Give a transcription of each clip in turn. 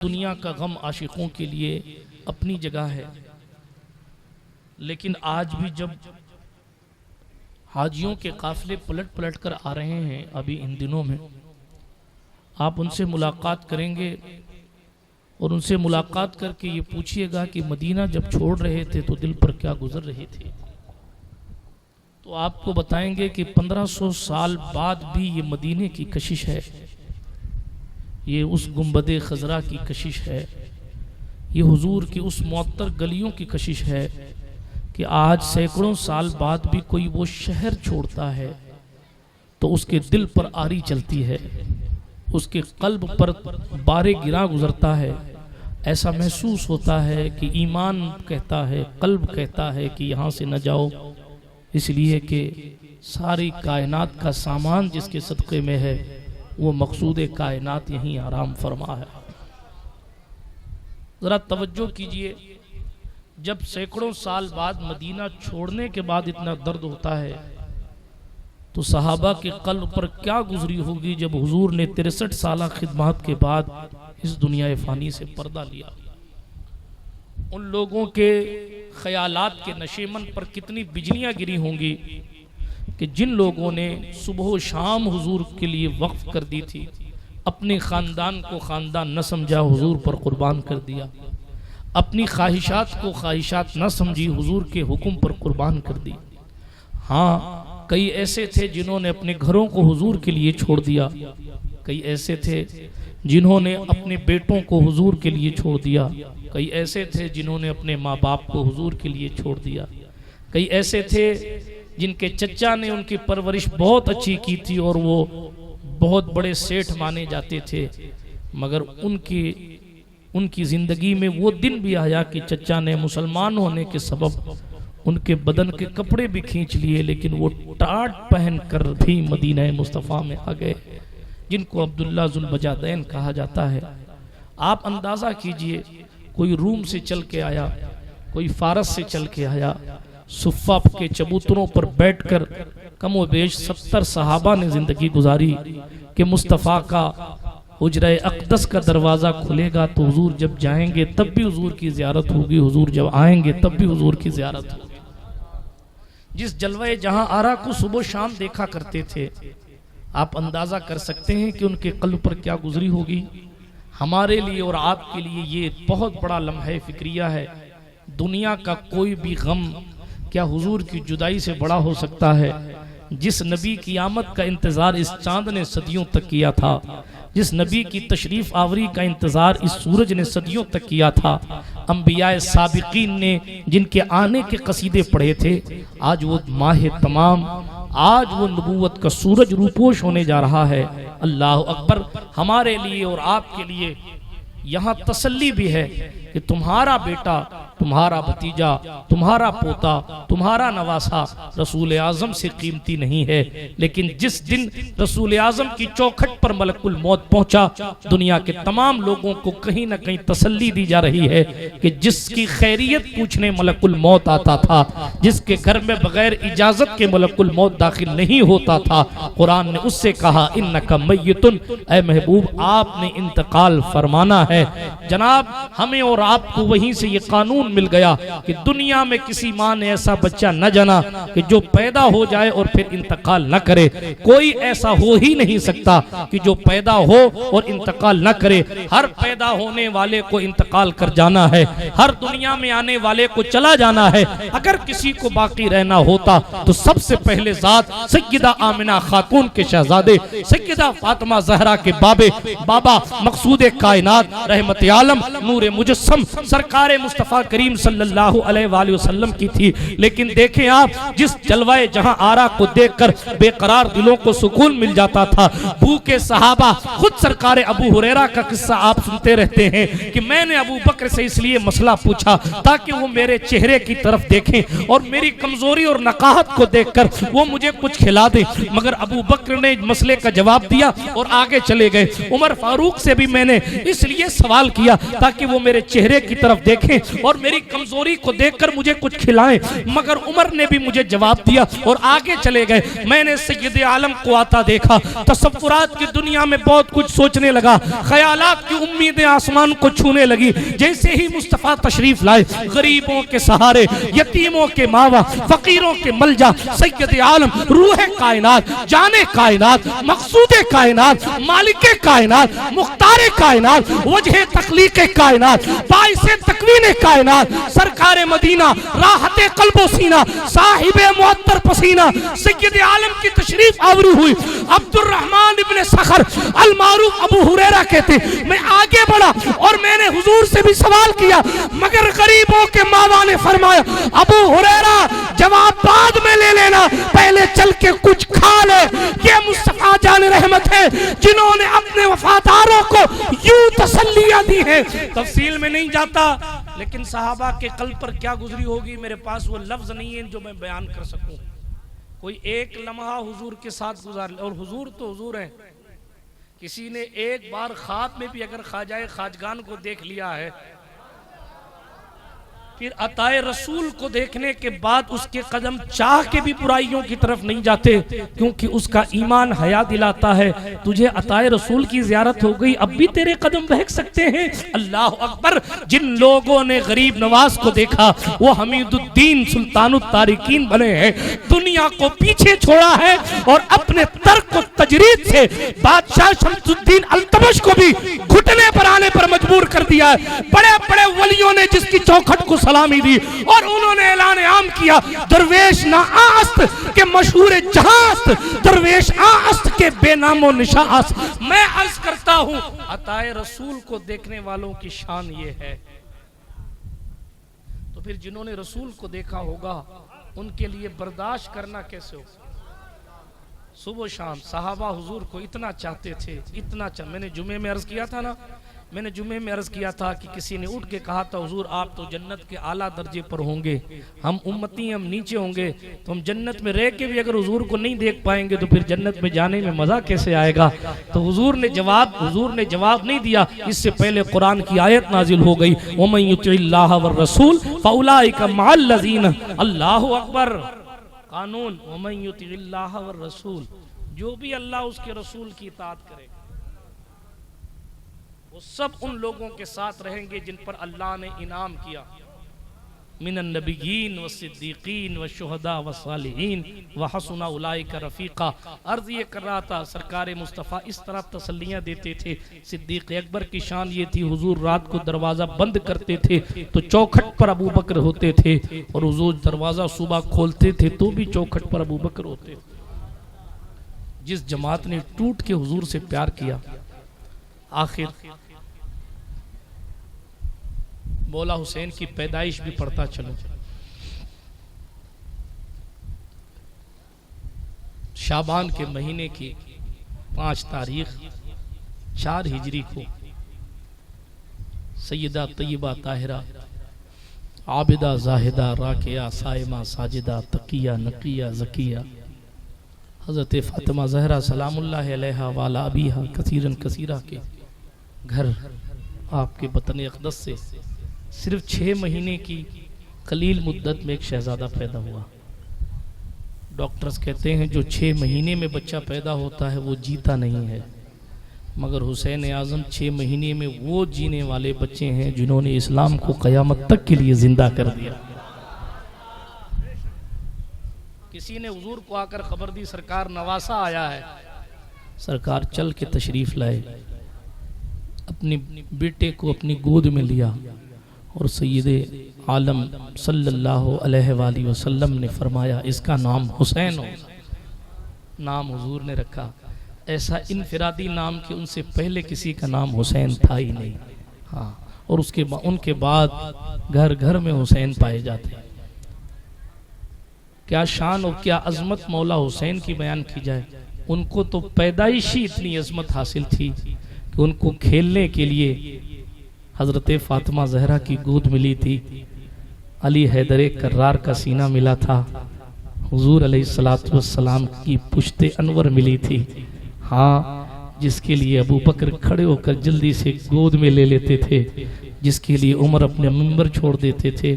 دنیا کا غم عاشقوں کے لیے اپنی جگہ ہے، لیکن آج بھی جب حاجیوں کے قافلے پلٹ پلٹ کر آ رہے ہیں ابھی ان دنوں میں، آپ ان سے ملاقات کریں گے اور ان سے ملاقات کر کے یہ پوچھئے گا کہ مدینہ جب چھوڑ رہے تھے تو دل پر کیا گزر رہے تھے، تو آپ کو بتائیں گے کہ 1500 سال بعد بھی یہ مدینے کی کشش ہے، یہ اس گنبد خضرا کی کشش ہے، یہ حضور کی اس معطر گلیوں کی کشش ہے کہ آج سینکڑوں سال بعد بھی کوئی وہ شہر چھوڑتا ہے تو اس کے دل پر آری چلتی ہے، اس کے قلب پر بارے گرا گزرتا ہے، ایسا محسوس ہوتا ہے کہ ایمان کہتا ہے، قلب کہتا ہے کہ یہاں سے نہ جاؤ، اس لیے کہ ساری کائنات کا سامان جس کے صدقے میں ہے وہ مقصود کائنات یہیں آرام فرما ہے۔ ذرا توجہ کیجئے، جب سینکڑوں سال بعد مدینہ چھوڑنے کے بعد اتنا درد ہوتا ہے تو صحابہ کے قلب پر کیا گزری ہوگی جب حضور نے 63 سالہ خدمات کے بعد اس دنیا فانی سے پردہ لیا۔ ان لوگوں کے خیالات کے نشیمن پر کتنی بجلیاں گری ہوں گی کہ جن لوگوں نے صبح و شام حضور کے لیے وقف کر دی تھی، اپنے خاندان کو خاندان نہ سمجھا، حضور پر قربان کر دیا، اپنی خواہشات کو خواہشات نہ سمجھی، حضور کے حکم پر قربان کر دی۔ ہاں، کئی ایسے تھے جنہوں نے اپنے گھروں کو حضور کے لیے چھوڑ دیا، کئی ایسے تھے جنہوں نے اپنے بیٹوں کو حضور کے لیے چھوڑ دیا، کئی ایسے تھے جنہوں نے اپنے ماں باپ کو حضور کے لیے چھوڑ دیا، کئی ایسے تھے جن کے چچا نے ان کی پرورش بہت اچھی کی تھی اور وہ بہت بڑے سیٹھ مانے جاتے تھے، مگر ان کی زندگی میں وہ دن بھی آیا کہ چچا نے مسلمان ہونے کے سبب ان کے بدن کے کپڑے بھی کھینچ لیے، لیکن وہ ٹاٹ پہن کر بھی مدینہ مصطفیٰ میں آ گئے، جن کو عبداللہ ذو البجادین کہا جاتا ہے۔ آپ اندازہ کیجئے، کوئی روم سے چل کے آیا، کوئی فارس سے چل کے آیا، صفہ کے چبوتروں پر بیٹھ کر کم و بیش 70 صحابہ نے زندگی گزاری کہ مصطفیٰ کا حجرہ اقدس کا دروازہ کھلے گا تو حضور جب جائیں گے تب بھی حضور کی زیارت ہوگی، حضور جب آئیں گے تب بھی حضور کی زیارت ہوگی۔ جس جلوہ جہاں آرا کو صبح و شام دیکھا کرتے تھے، آپ اندازہ کر سکتے ہیں کہ ان کے قلب پر کیا گزری ہوگی۔ ہمارے لیے اور آپ کے لیے یہ بہت بڑا لمحہ فکریہ ہے۔ دنیا کا کوئی بھی غم کیا حضور کی جدائی سے بڑا ہو سکتا ہے؟ جس نبی کی آمد کا انتظار اس چاند نے صدیوں تک کیا تھا، جس نبی کی تشریف آوری کا انتظار اس سورج نے صدیوں تک کیا تھا، انبیاء سابقین نے جن کے آنے کے قصیدے پڑھے تھے، آج وہ ماہ تمام، آج وہ نبوت کا سورج روپوش ہونے جا رہا ہے۔ اللہ اکبر۔ ہمارے لیے اور آپ کے لیے یہاں تسلی بھی ہے کہ تمہارا بیٹا، تمہارا بھتیجا، تمہارا پوتا، تمہارا نواسا رسول اعظم سے قیمتی نہیں ہے، لیکن جس دن رسول اعظم کی چوکھٹ پر ملک الموت پہنچا، دنیا کے تمام لوگوں کو کہیں نہ کہیں تسلی دی جا رہی ہے کہ جس کی خیریت پوچھنے ملک الموت آتا تھا، جس کے گھر میں بغیر اجازت کے ملک الموت داخل نہیں ہوتا تھا، قرآن نے اس سے کہا انک میتن، اے محبوب آپ نے انتقال فرمانا ہے۔ جناب، ہمیں اور آپ کو وہیں سے یہ قانون مل گیا کہ دنیا میں کسی ماں نے ایسا بچہ نہ جنا کہ جو پیدا ہو جائے اور پھر انتقال نہ کرے۔ کوئی ایسا ہو ہی نہیں سکتا کہ جو پیدا ہو اور انتقال نہ کرے۔ ہر پیدا ہونے والے کو انتقال کر جانا ہے، ہر دنیا میں آنے والے کو چلا جانا ہے۔ اگر کسی کو باقی رہنا ہوتا تو سب سے پہلے ذات سیدہ آمنہ خاتون کے شہزادے، سیدہ فاطمہ زہرا کے بابا مقصود کائنات، رحمت عالم، نور مجسم، سرکار مصطفیٰ کریم صلی اللہ علیہ وآلہ وسلم کی تھی۔ لیکن دیکھیں آپ، جس جلوہ جہاں آرا کو دیکھ کر بے قرار دلوں کو سکون مل جاتا تھا، بھوکے صحابہ، خود سرکار ابو ہریرہ کا قصہ آپ سنتے رہتے ہیں کہ میں نے ابو بکر سے اس لیے مسئلہ پوچھا تاکہ وہ میرے چہرے کی طرف دیکھیں اور میری کمزوری اور نقاہت کو دیکھ کر وہ مجھے کچھ کھلا دیں، مگر ابو بکر نے مسئلے کا جواب دیا اور آگے چلے گئے۔ عمر فاروق سے بھی میں نے اس لیے سوال کیا تاکہ وہ میرے چہرے کی طرف دیکھیں اور میری کمزوری کو دیکھ کر مجھے کچھ کھلائیں، مگر عمر نے بھی مجھے جواب دیا اور آگے چلے گئے۔ میں نے سید عالم کو آتا دیکھا، تصورات کی دنیا میں بہت کچھ سوچنے لگا، خیالات کی امیدیں آسمان کو چھونے لگی۔ جیسے ہی مصطفیٰ تشریف لائے، غریبوں کے سہارے، یتیموں کے ماوا، فقیروں کے ملجا، سید عالم روح کائنات، جان کائنات، مقصود کائنات، مالک کائنات، مختار کائنات، وجہ تخلیق کائنات، باعث تکوین کائنات، سرکار مدینہ، راحت قلب و سینہ، صاحب معطر پسینہ، سید عالم کی تشریف آوری ہوئی۔ عبد الرحمن ابن صخر المعروف ابو ہریرہ کہتے، میں آگے بڑھا اور میں نے حضور سے بھی سوال کیا، مگر غریبوں کے ماوا نے فرمایا ابو ہریرہ جواب بعد میں لے لینا، پہلے چل کے کچھ کھا لے۔ یہ مصطفیٰ جان رحمت ہے جنہوں نے اپنے وفاداروں کو یوں تسلیاں دی ہیں۔ تفصیل میں نہیں جاتا، لیکن صحابہ کے قلب پر کیا گزری ہوگی، میرے پاس وہ لفظ نہیں ہیں جو میں بیان کر سکوں۔ کوئی ایک لمحہ حضور کے ساتھ گزار لے، اور حضور تو حضور ہیں۔ کسی نے ایک بار خواب میں بھی اگر خواجہ خواجگان کو دیکھ لیا ہے، پھر عطائے رسول کو دیکھنے کے بعد اس کے قدم چاہ کے بھی برائیوں کی طرف نہیں جاتے، کیونکہ اس کا ایمان حیا دلاتا ہے تجھے عطائے رسول کی زیارت ہو گئی، اب بھی تیرے قدم بہک سکتے ہیں۔ اللہ اکبر! جن لوگوں نے غریب نواز کو دیکھا وہ حمید الدین سلطان التارکین بنے ہیں، دنیا کو پیچھے چھوڑا ہے اور اپنے ترک و تجرید سے بادشاہ شمس الدین التمش کو بھی گھٹنے پر آنے پر مجبور کر دیا ہے۔ بڑے بڑے ولیوں نے جس کی چوکھٹ کو سلامی دی اور انہوں نے اعلان عام کیا، درویش نہ آست کے مشہور جہاست، درویش آست کے بے نام و نشاست۔ میں عرض کرتا ہوں عطائے رسول کو دیکھنے والوں کی شان یہ ہے، تو پھر جنہوں نے رسول کو دیکھا ہوگا ان کے لیے برداشت کرنا کیسے ہو؟ صبح و شام صحابہ حضور کو اتنا چاہتے تھے، اتنا میں نے جمعے میں عرض کیا تھا نا، میں نے جمعے میں عرض کیا تھا کہ کسی نے اٹھ کے کہا تھا حضور آپ تو جنت کے اعلیٰ درجے پر ہوں گے، ہم امتی ہم نیچے ہوں گے، تو ہم جنت میں رہ کے بھی اگر حضور کو نہیں دیکھ پائیں گے تو پھر جنت میں جانے میں مزہ کیسے آئے گا؟ تو حضور نے جواب نہیں دیا، اس سے پہلے قرآن کی آیت نازل ہو گئی، وَمَن يُطِعِ اللَّهَ وَالرَّسُولَ فَأُولَٰئِكَ مَعَ الَّذِينَ، اللہ اکبر! قانون وَمَن يُطِعِ اللَّهَ وَالرَّسُولَ، جو بھی اللہ اس کے رسول کی اطاعت کرے وہ سب ان لوگوں کے ساتھ رہیں گے جن پر اللہ نے انعام کیا، من النبیین والصدیقین والشہداء والصالحین وحسن اولئک رفیقا۔ عرض یہ کر رہا تھا سرکار مصطفیٰ اس طرح تسلیاں دیتے تھے۔ صدیق اکبر کی شان یہ تھی حضور رات کو دروازہ بند کرتے تھے تو چوکھٹ پر ابو بکر ہوتے تھے، اور حضور دروازہ صبح کھولتے تھے تو بھی چوکھٹ پر ابو بکر ہوتے تھے۔ جس جماعت نے ٹوٹ کے حضور سے پیار کیا، آخر مولا حسین کی پیدائش بھی پڑھتا چلو۔ شعبان کے مہینے کی 5 تاریخ 4 ہجری کو سیدہ طیبہ طاہرہ عابدہ زاہدہ راکعہ صائمہ ساجدہ تقیہ نقیہ زکیہ حضرت فاطمہ زہرہ سلام اللہ علیہا والا ابیہا کثیرن کثیرہ کے گھر آپ کے بطن اقدس سے صرف 6 مہینے کی قلیل مدت میں ایک شہزادہ پیدا ہوا۔ ڈاکٹرز کہتے ہیں جو 6 مہینے میں بچہ پیدا ہوتا ہے وہ جیتا نہیں ہے، مگر حسین اعظم 6 مہینے میں وہ جینے والے بچے ہیں جنہوں نے اسلام کو قیامت تک کے لیے زندہ کر دیا۔ کسی نے حضور کو آ کر خبر دی سرکار نواسا آیا ہے، سرکار چل کے تشریف لائے، اپنے بیٹے کو اپنی گود میں لیا اور سید عالم صلی اللہ علیہ وآلہ وسلم نے فرمایا اس کا نام حسین ہو۔ نام حضور نے رکھا ایسا انفرادی نام کہ ان سے پہلے کسی کا نام حسین تھا ہی نہیں، ہاں، اور ان کے بعد گھر گھر میں حسین پائے جاتے ہیں۔ کیا شان اور کیا عظمت مولا حسین کی بیان کی جائے۔ ان کو تو پیدائشی اتنی عظمت حاصل تھی کہ ان کو کھیلنے کے لیے حضرت فاطمہ زہرہ کی گود ملی تھی، علی حیدر کرار کا سینہ ملا تھا، حضور علیہ السلام کی پشت انور ملی تھی، ہاں، جس کے لیے ابو بکر کھڑے ہو کر جلدی سے گود میں لے لیتے تھے، جس کے لیے عمر اپنے منبر چھوڑ دیتے تھے،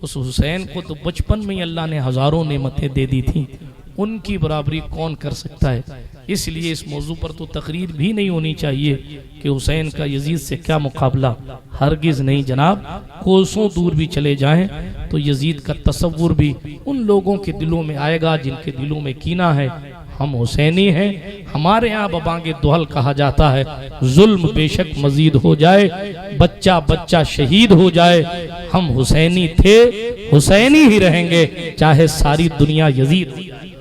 اس حسین کو تو بچپن میں ہی اللہ نے ہزاروں نعمتیں دے دی تھیں، ان کی برابری کون کر سکتا ہے؟ اس لیے اس موضوع پر تو تقریر بھی نہیں ہونی چاہیے کہ حسین کا یزید سے کیا مقابلہ، ہرگز نہیں جناب۔ کوسوں دور بھی چلے جائیں تو یزید کا تصور بھی ان لوگوں کے دلوں میں آئے گا جن کے دلوں میں کینہ ہے۔ ہم حسینی ہیں، ہمارے ہاں ببانگ دوحل کہا جاتا ہے، ظلم بے شک مزید ہو جائے، بچہ بچہ شہید ہو جائے، ہم حسینی تھے، حسینی ہی رہیں گے، چاہے ساری دنیا یزید ہو جائے۔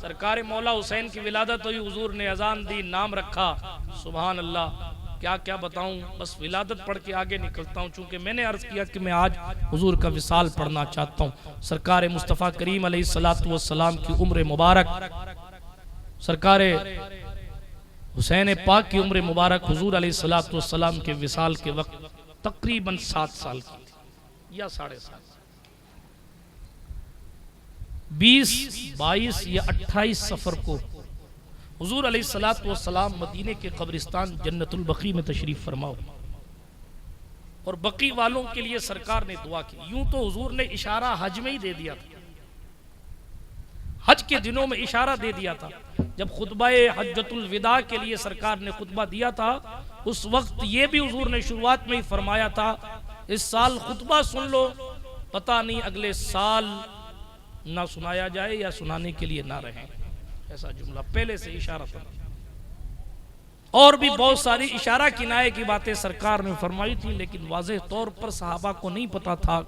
سرکار مولا حسین کی ولادت ہوئی، حضور نے اذان دی، نام رکھا، سبحان اللہ۔ کیا بتاؤں، بس ولادت پڑھ کے آگے نکلتا ہوں، چونکہ میں نے عرض کیا کہ میں آج حضور کا وصال پڑھنا چاہتا ہوں۔ سرکار مصطفیٰ کریم علیہ السلام کی عمر مبارک، سرکار حسین پاک کی عمر مبارک حضور علیہ السلام کے وصال کے وقت تقریباً 7 سال کی تھی یا 7.5۔ 20، 22 یا 28 سفر کو حضور علیہ السلام مدینے کے قبرستان جنت البقیع میں تشریف فرماؤ، اور بقیع والوں کے لیے سرکار نے دعا کی۔ یوں تو حضور نے اشارہ حج میں ہی دے دیا تھا، حج کے دنوں میں اشارہ دے دیا تھا۔ جب خطبہ حجۃ الوداع کے لیے سرکار نے خطبہ دیا تھا، اس وقت یہ بھی حضور نے شروعات میں ہی فرمایا تھا، اس سال خطبہ سن لو، پتہ نہیں اگلے سال نہ سنایا جائے یا سنانے کے لیے نہ رہیں، ایسا جملہ پہلے سے اشارہ تھا۔ اور بھی بہت ساری اشارہ کنائے کی باتیں سرکار نے فرمائی تھی، لیکن واضح طور پر صحابہ کو نہیں پتا تھا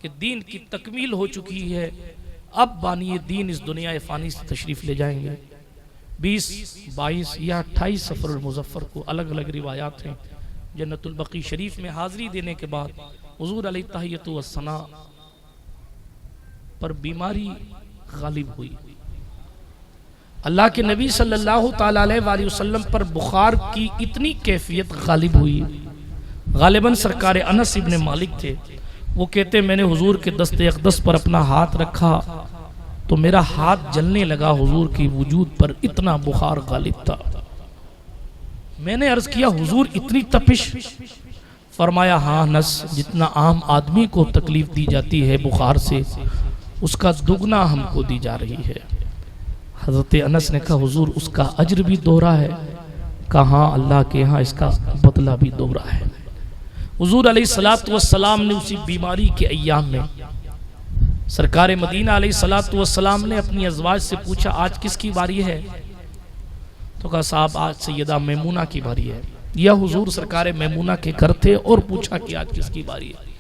کہ دین کی تکمیل ہو چکی ہے، اب بانی دین اس دنیا فانی سے تشریف لے جائیں گے۔ 20، 22 یا 28 سفر المظفر کو الگ الگ روایات ہیں۔ جنت البقیع شریف میں حاضری دینے کے بعد حضور علیہ تحیۃ والثناء پر بیماری غالب ہوئی۔ اللہ کے نبی صلی اللہ تعالیٰ علیہ وسلم پر بخار کی اتنی کیفیت غالب ہوئی، غالباً سرکار انس ابن مالک تھے، وہ کہتے میں نے حضور کے دست اقدس پر اپنا ہاتھ رکھا تو میرا ہاتھ جلنے لگا، حضور کی وجود پر اتنا بخار غالب تھا۔ میں نے عرض کیا حضور اتنی تپش؟ فرمایا ہاں انس، جتنا عام آدمی کو تکلیف دی جاتی ہے بخار سے، اس کا دگنا ہم کو دی جا رہی ہے۔ حضرت انس نے کہا حضور اس کا اجر بھی دوہرا ہے؟ کہا اللہ کے ہاں اس کا بدلہ بھی دوہرا ہے۔ حضور علیہ السلام نے اسی بیماری کے ایام میں سرکار مدینہ علیہ السلام نے اپنی ازواج سے پوچھا آج کس کی باری ہے؟ تو کہا صاحب آج سیدہ میمونہ کی باری ہے۔ یا حضور سرکار میمونہ کے گھر تھے اور پوچھا کہ آج کس کی باری ہے؟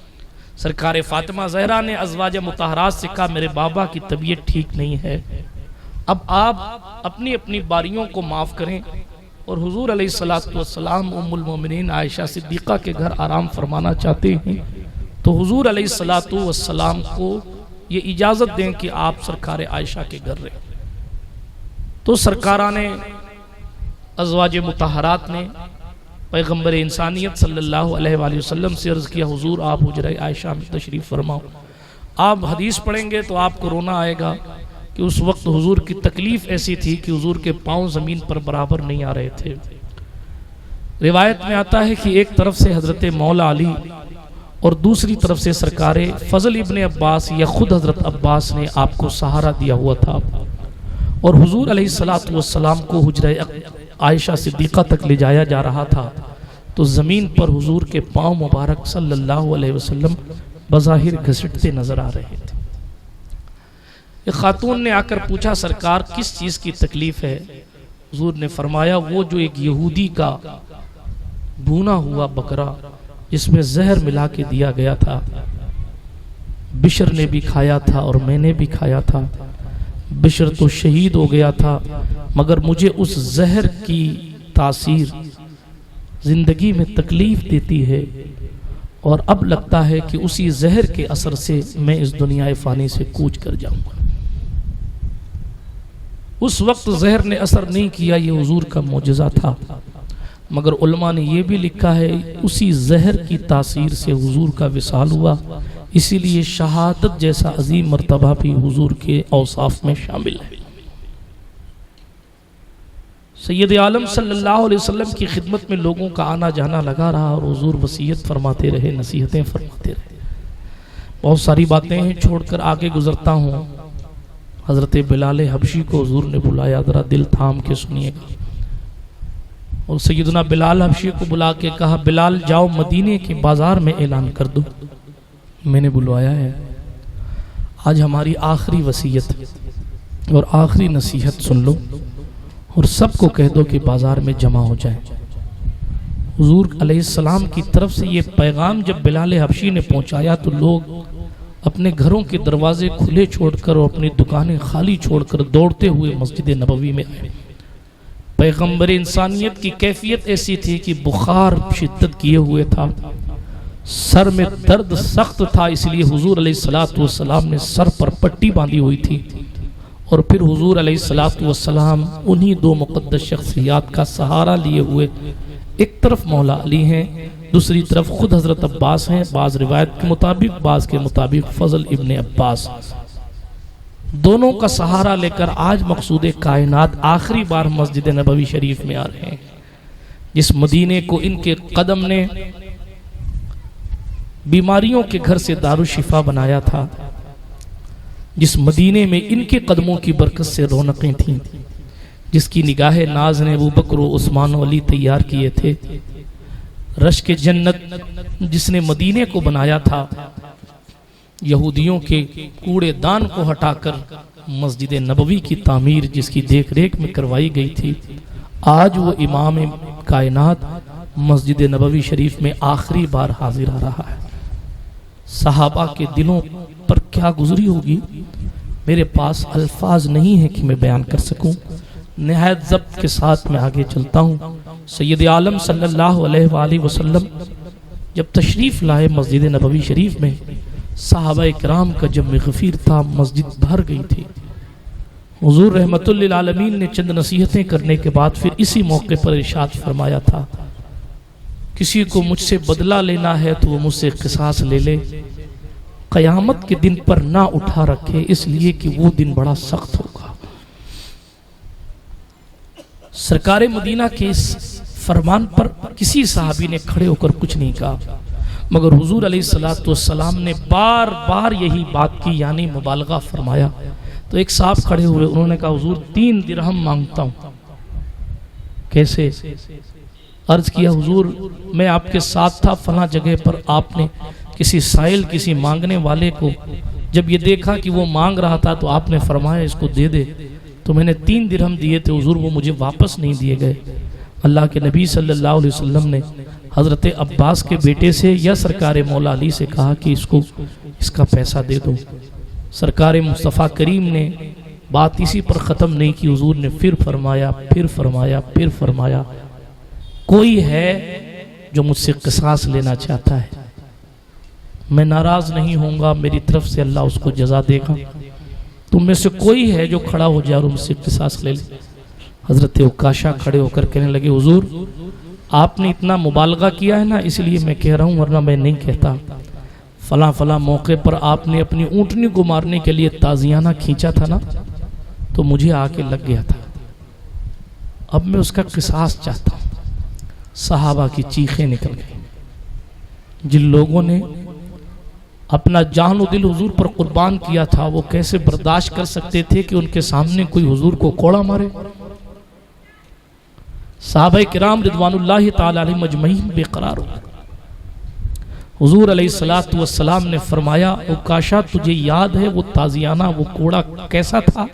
سرکار فاطمہ زہرا نے ازواج مطہرات سے کہا میرے بابا کی طبیعت ٹھیک نہیں ہے، اب آپ اپنی اپنی باریوں کو معاف کریں، اور حضور علیہ السلام ام المومنین عائشہ صدیقہ کے گھر آرام فرمانا چاہتے ہیں، تو حضور علیہ السلام کو یہ اجازت دیں کہ آپ سرکار عائشہ کے گھر رہیں۔ تو سرکاران ازواج مطہرات نے پیغمبر انسانیت صلی اللہ علیہ وآلہ وسلم سے عرض کیا حضور آپ حجرہ عائشہ میں تشریف فرماؤ۔ آپ حدیث پڑھیں گے تو آپ کو رونا آئے گا کہ اس وقت حضور کی تکلیف ایسی تھی کہ حضور کے پاؤں زمین پر برابر نہیں آ رہے تھے۔ روایت میں آتا ہے کہ ایک طرف سے حضرت مولا علی اور دوسری طرف سے سرکار فضل ابن عباس یا خود حضرت عباس نے آپ کو سہارا دیا ہوا تھا، اور حضور علیہ السلام کو حجرہ عائشہ صدیقہ تک لے جایا جا رہا تھا، تو زمین پر حضور کے پاؤں مبارک صلی اللہ علیہ وسلم بظاہر گھسٹتے نظر آ رہے تھے۔ ایک خاتون نے آ کر پوچھا سرکار کس چیز کی تکلیف ہے؟ حضور نے فرمایا وہ جو ایک یہودی کا بھونا ہوا بکرا جس میں زہر ملا کے دیا گیا تھا، بشر نے بھی کھایا تھا اور میں نے بھی کھایا تھا، بشر تو شہید ہو گیا تھا مگر مجھے اس زہر کی تاثیر زندگی میں تکلیف دیتی ہے، اور اب لگتا ہے کہ اسی زہر کے اثر سے میں اس دنیا فانی سے کوچ کر جاؤں گا۔ اس وقت زہر نے اثر نہیں کیا، یہ حضور کا معجزہ تھا، مگر علماء نے یہ بھی لکھا ہے اسی زہر کی تاثیر سے حضور کا وصال ہوا، اسی لیے شہادت جیسا عظیم مرتبہ بھی حضور کے اوصاف میں شامل ہے۔ سید عالم صلی اللہ علیہ وسلم کی خدمت میں لوگوں کا آنا جانا لگا رہا اور حضور وصیت فرماتے رہے، نصیحتیں فرماتے رہے۔ بہت ساری باتیں ہیں، چھوڑ کر آگے گزرتا ہوں۔ حضرت بلال حبشی کو حضور نے بلایا، ذرا دل تھام کے سنیے گا۔ اور سیدنا بلال حبشی کو بلا کے کہا، بلال جاؤ مدینے کے بازار میں اعلان کر دو، میں نے بلوایا ہے، آج ہماری آخری وصیت اور آخری نصیحت سن لو اور سب کو کہہ دو کہ بازار میں جمع ہو جائیں۔ حضور علیہ السلام کی طرف سے یہ پیغام جب بلال حبشی نے پہنچایا تو لوگ اپنے گھروں کے دروازے کھلے چھوڑ کر اور اپنی دکانیں خالی چھوڑ کر دوڑتے ہوئے مسجد نبوی میں آئے۔ پیغمبر انسانیت کی کیفیت ایسی تھی کہ بخار شدت کیے ہوئے تھا، سر میں درد سخت تھا، اس لیے حضور علیہ السلام نے سر پر پٹی باندھی ہوئی تھی۔ اور پھر حضور علیہ السلام انہی دو مقدس شخصیات کا سہارا لیے ہوئے، ایک طرف مولا علی ہیں، دوسری طرف خود حضرت عباس ہیں، بعض روایت کے مطابق، بعض کے مطابق فضل ابن عباس، دونوں کا سہارا لے کر آج مقصود کائنات آخری بار مسجد نبوی شریف میں آ رہے ہیں، جس مدینے کو ان کے قدم نے بیماریوں کے گھر سے دارالشفا بنایا تھا، جس مدینے میں ان کے قدموں کی برکت سے رونقیں تھیں، جس کی نگاہ ناز نے ابو بکر و عثمان و علی تیار کیے تھے، رشک جنت جس نے مدینے کو بنایا تھا، یہودیوں کے کوڑے دان کو ہٹا کر مسجد نبوی کی تعمیر جس کی دیکھ ریکھ میں کروائی گئی تھی، آج وہ امام کائنات مسجد نبوی شریف میں آخری بار حاضر آ رہا ہے۔ صحابہ کے دلوں پر کیا گزری ہوگی، میرے پاس الفاظ نہیں ہے کہ میں بیان کر سکوں، نہایت ضبط کے ساتھ میں آگے چلتا ہوں۔ سید عالم صلی اللہ علیہ وآلہ وسلم جب تشریف لائے مسجد نبوی شریف میں، صحابہ کرام کا جب غفیر تھا، مسجد بھر گئی تھی۔ حضور رحمت للعالمین نے چند نصیحتیں کرنے کے بعد پھر اسی موقع پر ارشاد فرمایا تھا، کسی کو مجھ سے بدلہ لینا ہے تو وہ مجھ سے قصاص لے لے، قیامت کے دن پر نہ اٹھا رکھے، اس لیے کہ وہ دن بڑا سخت ہوگا۔ سرکار مدینہ کے اس فرمان پر کسی صحابی نے کھڑے ہو کر کچھ نہیں کہا، مگر حضور علیہ السلام نے بار بار یہی بات کی، یعنی مبالغہ فرمایا۔ تو ایک صاحب کھڑے ہوئے، انہوں نے کہا حضور 3 درہم مانگتا ہوں۔ کیسے؟ عرض کیا حضور میں آپ کے ساتھ تھا فلاں جگہ پر، آپ نے کسی سائل کسی مانگنے والے کو جب یہ دیکھا کہ وہ مانگ رہا تھا تو آپ نے فرمایا اس کو دے دے، تو میں نے 3 درہم دیے تھے حضور، وہ مجھے واپس نہیں دیے گئے۔ اللہ کے نبی صلی اللہ علیہ وسلم نے حضرت عباس کے بیٹے سے یا سرکار مولا علی سے کہا کہ اس کا پیسہ دے دو۔ سرکار مصطفیٰ کریم نے بات اسی پر ختم نہیں کی، حضور نے پھر فرمایا کوئی ہے جو مجھ سے قصاص لینا چاہتا ہے، میں ناراض نہیں ہوں گا، میری طرف سے اللہ اس کو جزا دے گا۔ تم میں سے کوئی ہے جو کھڑا ہو جائے اور مجھ سے قصاص لے لے۔ حضرت عکاشہ کھڑے ہو کر کہنے لگے حضور آپ نے اتنا مبالغہ کیا ہے نا، اس لیے میں کہہ رہا ہوں، ورنہ میں نہیں کہتا۔ فلاں موقع پر آپ نے اپنی اونٹنی کو مارنے کے لیے تازیانہ کھینچا تھا نا، تو مجھے آ کے لگ گیا تھا، اب میں اس کا قصاص چاہتا ہوں۔ صحابہ کی چیخیں نکل گئی۔ جن لوگوں نے اپنا جان و دل حضور پر قربان کیا تھا، وہ کیسے برداشت کر سکتے تھے کہ ان کے سامنے کوئی حضور کو کوڑا مارے؟ صحابہ کرام رضوان اللہ تعالی علیہ مجمعین بے قرار ہو گئے۔ حضور علیہ السلام نے فرمایا عکاشہ تجھے یاد ہے وہ تازیانہ وہ کوڑا کیسا تھا؟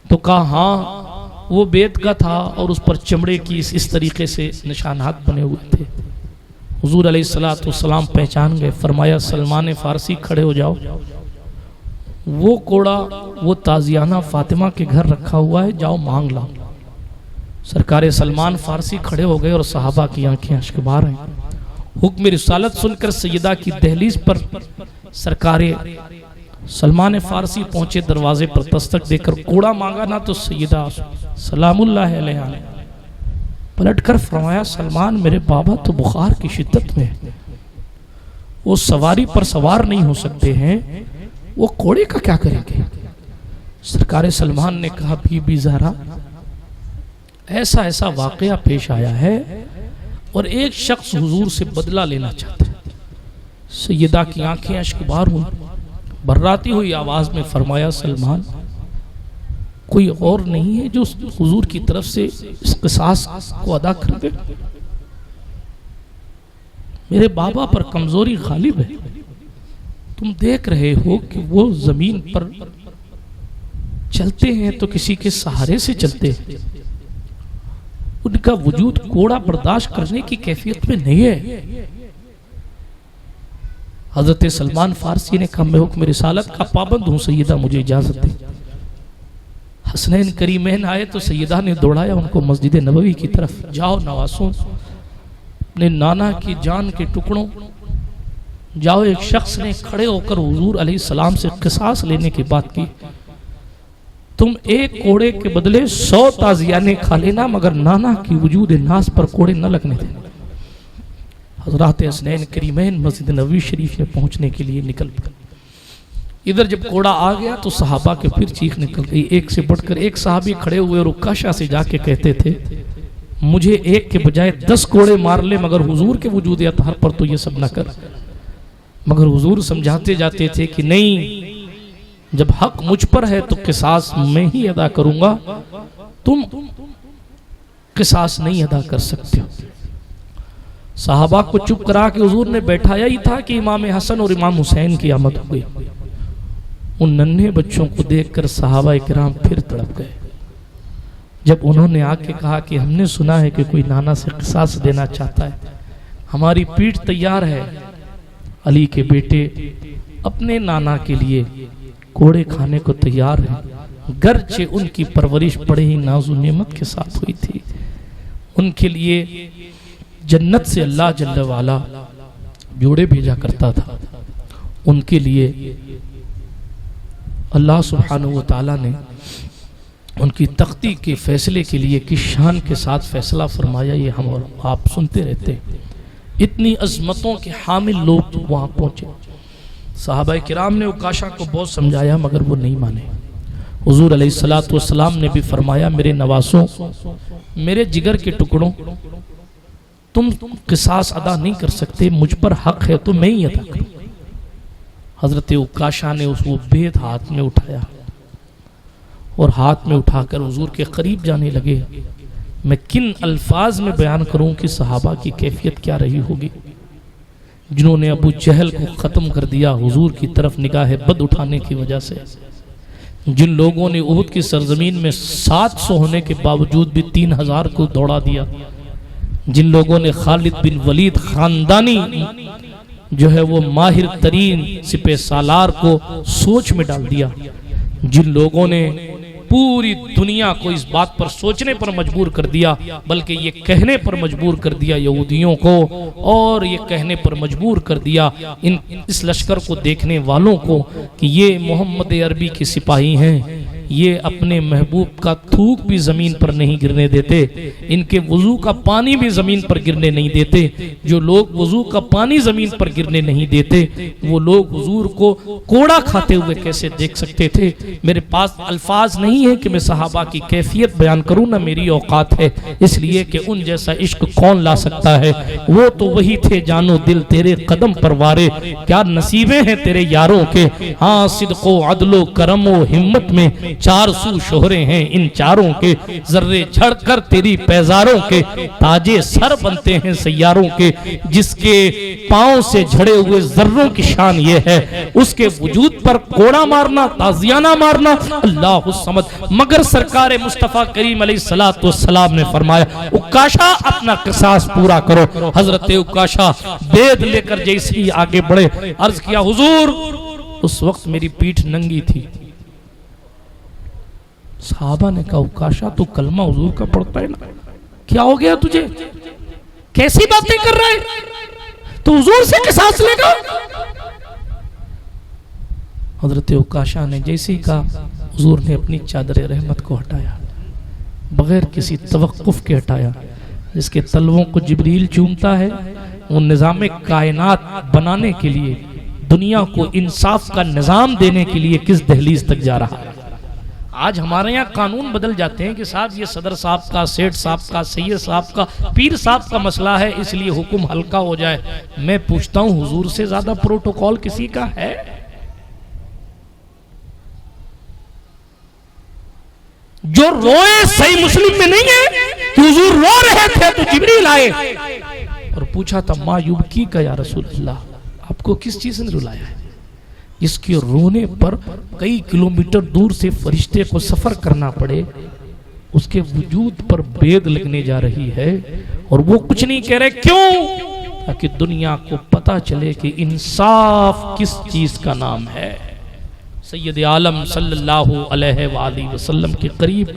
تو کہا ہاں وہ بیت کا تھا اور اس پر چمڑے کی اس طریقے سے نشانات بنے ہوئے تھے۔ حضور علیہ السلام پہچان گئے، فرمایا سلمان فارسی کھڑے ہو جاؤ، وہ کوڑا وہ تازیانہ فاطمہ کے گھر رکھا ہوا ہے، جاؤ مانگ لاؤ۔ سرکار سلمان فارسی کھڑے ہو گئے اور صحابہ کی آنکھیں اشک بار ہیں۔ حکم رسالت سن کر سیدہ کی دہلیز پر سرکار سلمان فارسی پہنچے، دروازے پر دستک دے کر کوڑا مانگا نا تو سیدہ سلام اللہ علیہ پلٹ کر فرمایا سلمان میرے بابا تو بخار کی شدت میں وہ سواری پر سوار نہیں ہو سکتے ہیں، وہ کوڑے کا کیا کریں گے؟ سرکار سلمان نے کہا بی بی زہرا ایسا ایسا واقعہ پیش آیا ہے، اور ایک شخص حضور سے بدلہ لینا چاہتا ہے۔ سیدہ کی آنکھیں اشک بار ہوئی، برراتی ہوئی آواز میں فرمایا سلمان، کوئی اور نہیں ہے جو حضور کی طرف سے اس قصاص کو ادا کر دے؟ میرے بابا پر کمزوری غالب ہے، تم دیکھ رہے ہو کہ وہ زمین پر چلتے ہیں تو کسی کے سہارے سے چلتے ہیں، ان کا وجود کوڑا برداشت کرنے کی کیفیت میں نہیں ہے۔ حضرت سلمان فارسی نے کہا میں حکم رسالت کا پابند ہوں سیدہ، مجھے اجازت دیں۔ حسنین کریمین آئے تو سیدہ نے دوڑایا ان کو مسجد نبوی کی طرف، جاؤ نواسوں، اپنے نانا کی جان کے ٹکڑوں جاؤ۔ ایک شخص نے کھڑے ہو کر حضور علیہ السلام سے قصاص لینے کی بات کی، تم ایک کوڑے کے بدلے 100 تازیانے کھا لینا، مگر نانا کی وجود ناز پر کوڑے نہ لگنے دینا۔ حضرات حسنین کریمین مسجد نبوی شریف میں پہنچنے کے لیے نکل پڑے۔ ادھر جب کوڑا آ گیا تو صحابہ کے پھر چیخ نکل گئی، ایک سے بڑھ کر ایک صحابی کھڑے ہوئے اور عکاشہ سے جا کے کہتے تھے مجھے ایک کے بجائے 10 کوڑے مار لے، مگر حضور کے وجود اطہر پر تو یہ سب نہ کر۔ مگر حضور سمجھاتے جاتے تھے کہ نہیں، جب حق مجھ پر ہے تو قصاص میں ہی ادا کروں گا، تم قصاص نہیں ادا کر سکتے ہو۔ صحابہ کو چپ کرا کے حضور نے بیٹھایا ہی تھا کہ امام حسن اور امام حسین کی آمد ہو گئی۔ ان ننھے بچوں کو دیکھ کر صحابہ کرام پھر تڑپ گئے۔ جب انہوں نے آ کے کہا کہ ہم نے سنا ہے کہ کوئی نانا سے قصاص دینا چاہتا ہے، ہماری پیٹھ تیار ہے، علی کے بیٹے اپنے نانا کے لیے کوڑے کھانے کو تیار ہیں، گرچہ ان کی پرورش بڑے ہی ناز و نعمت کے ساتھ ہوئی تھی، ان کے لیے جنت سے اللہ جل وعلا جوڑے بھیجا کرتا تھا، ان کے لیے اللہ سبحانہ وتعالی نے ان کی تختی کے فیصلے کے لیے کس شان کے ساتھ فیصلہ فرمایا، یہ ہم اور آپ سنتے رہتے ہیں۔ اتنی عظمتوں کے حامل لوگ تو وہاں پہنچے۔ صحابہ کرام نے عکاشہ کو بہت سمجھایا مگر وہ نہیں مانے۔ حضور علیہ السلام نے بھی فرمایا میرے نواسوں، میرے جگر کے ٹکڑوں، تم قصاص ادا نہیں کر سکتے، مجھ پر حق ہے تو میں ہی ادا کروں۔ حضرت عکاشہ نے اس وہ بید ہاتھ میں اٹھایا اور ہاتھ میں اٹھا کر حضور کے قریب جانے لگے۔ میں کن الفاظ میں بیان کروں کہ صحابہ کی کیفیت کیا رہی ہوگی، جنہوں نے ابو جہل کو ختم کر دیا حضور کی طرف نگاہ بد اٹھانے کی وجہ سے، جن لوگوں نے احد کی سرزمین میں 700 ہونے کے باوجود بھی 3000 کو دوڑا دیا، جن لوگوں نے خالد بن ولید خاندانی جو ہے وہ ماہر ترین سپہ سالار کو سوچ میں ڈال دیا، جن لوگوں نے پوری دنیا کو اس بات پر سوچنے پر مجبور کر دیا، بلکہ یہ کہنے پر مجبور کر دیا یہودیوں کو، اور یہ کہنے پر مجبور کر دیا اس لشکر کو دیکھنے والوں کو کہ یہ محمد عربی کے سپاہی ہیں، یہ اپنے محبوب کا تھوک بھی زمین پر نہیں گرنے دیتے، ان کے وضو کا پانی بھی زمین پر گرنے نہیں دیتے۔ جو لوگ وضو کا پانی زمین پر گرنے نہیں دیتے، وہ لوگ حضور کو کوڑا کھاتے ہوئے کیسے دیکھ سکتے تھے؟ میرے پاس الفاظ نہیں ہے کہ میں صحابہ کی کیفیت بیان کروں، نہ میری اوقات ہے، اس لیے کہ ان جیسا عشق کون لا سکتا ہے؟ وہ تو وہی تھے جانو دل تیرے قدم پر وارے، کیا نصیبیں ہیں تیرے یاروں کے، ہاں صدق و عدل و کرم و ہمت میں 400 شہرے ہیں ان چاروں کے، ذرے جھڑ کر تیری پیزاروں کے تاجے سر بنتے ہیں سیاروں کے، جس کے پاؤں سے جھڑے ہوئے ذروں کی شان یہ ہے، اس کے وجود پر کوڑا مارنا، تازیانہ مارنا، اللہ الصمد۔ مگر سرکار مصطفیٰ کریم علیہ السلام نے فرمایا عکاشہ اپنا قصاص پورا کرو۔ حضرت عکاشہ بید لے کر جیسے ہی آگے بڑھے، عرض کیا حضور اس وقت میری پیٹھ ننگی تھی۔ صحابہ نے کہا عکاشہ تو کلمہ حضور کا پڑھتا ہے نا، کیا ہو گیا تجھے، کیسی باتیں کر رہا ہے، تو حضور سے قصاص لے گا؟ حضرت عکاشہ نے جیسے ہی کہا، حضور نے اپنی چادر رحمت کو ہٹایا، بغیر کسی توقف کے ہٹایا۔ جس کے تلووں کو جبریل چومتا ہے، وہ نظام کائنات بنانے کے لیے، دنیا کو انصاف کا نظام دینے کے لیے کس دہلیز تک جا رہا ہے؟ آج ہمارے یہاں قانون بدل جاتے ہیں کہ صاحب یہ صدر صاحب کا، سیٹھ صاحب کا، سید صاحب کا، پیر صاحب کا مسئلہ ہے اس لیے حکم ہلکا ہو جائے۔ میں پوچھتا ہوں حضور سے زیادہ پروٹوکول کسی کا ہے؟ جو روئے صحیح مسلم میں نہیں ہے کہ حضور رو رہے تھے تو جبریل آئے اور پوچھا تھا ما یبکی کا یا رسول اللہ، آپ کو کس چیز نے رلایا ہے؟ اس کے رونے پر کئی کلومیٹر دور سے فرشتے کو سفر کرنا پڑے، اس کے وجود پر بید لگنے جا رہی ہے اور وہ کچھ نہیں کہہ رہے۔ کیوں؟ تاکہ دنیا کو پتا چلے کہ انصاف کس چیز کا نام ہے۔ سید عالم صلی اللہ علیہ وآلہ وسلم کے قریب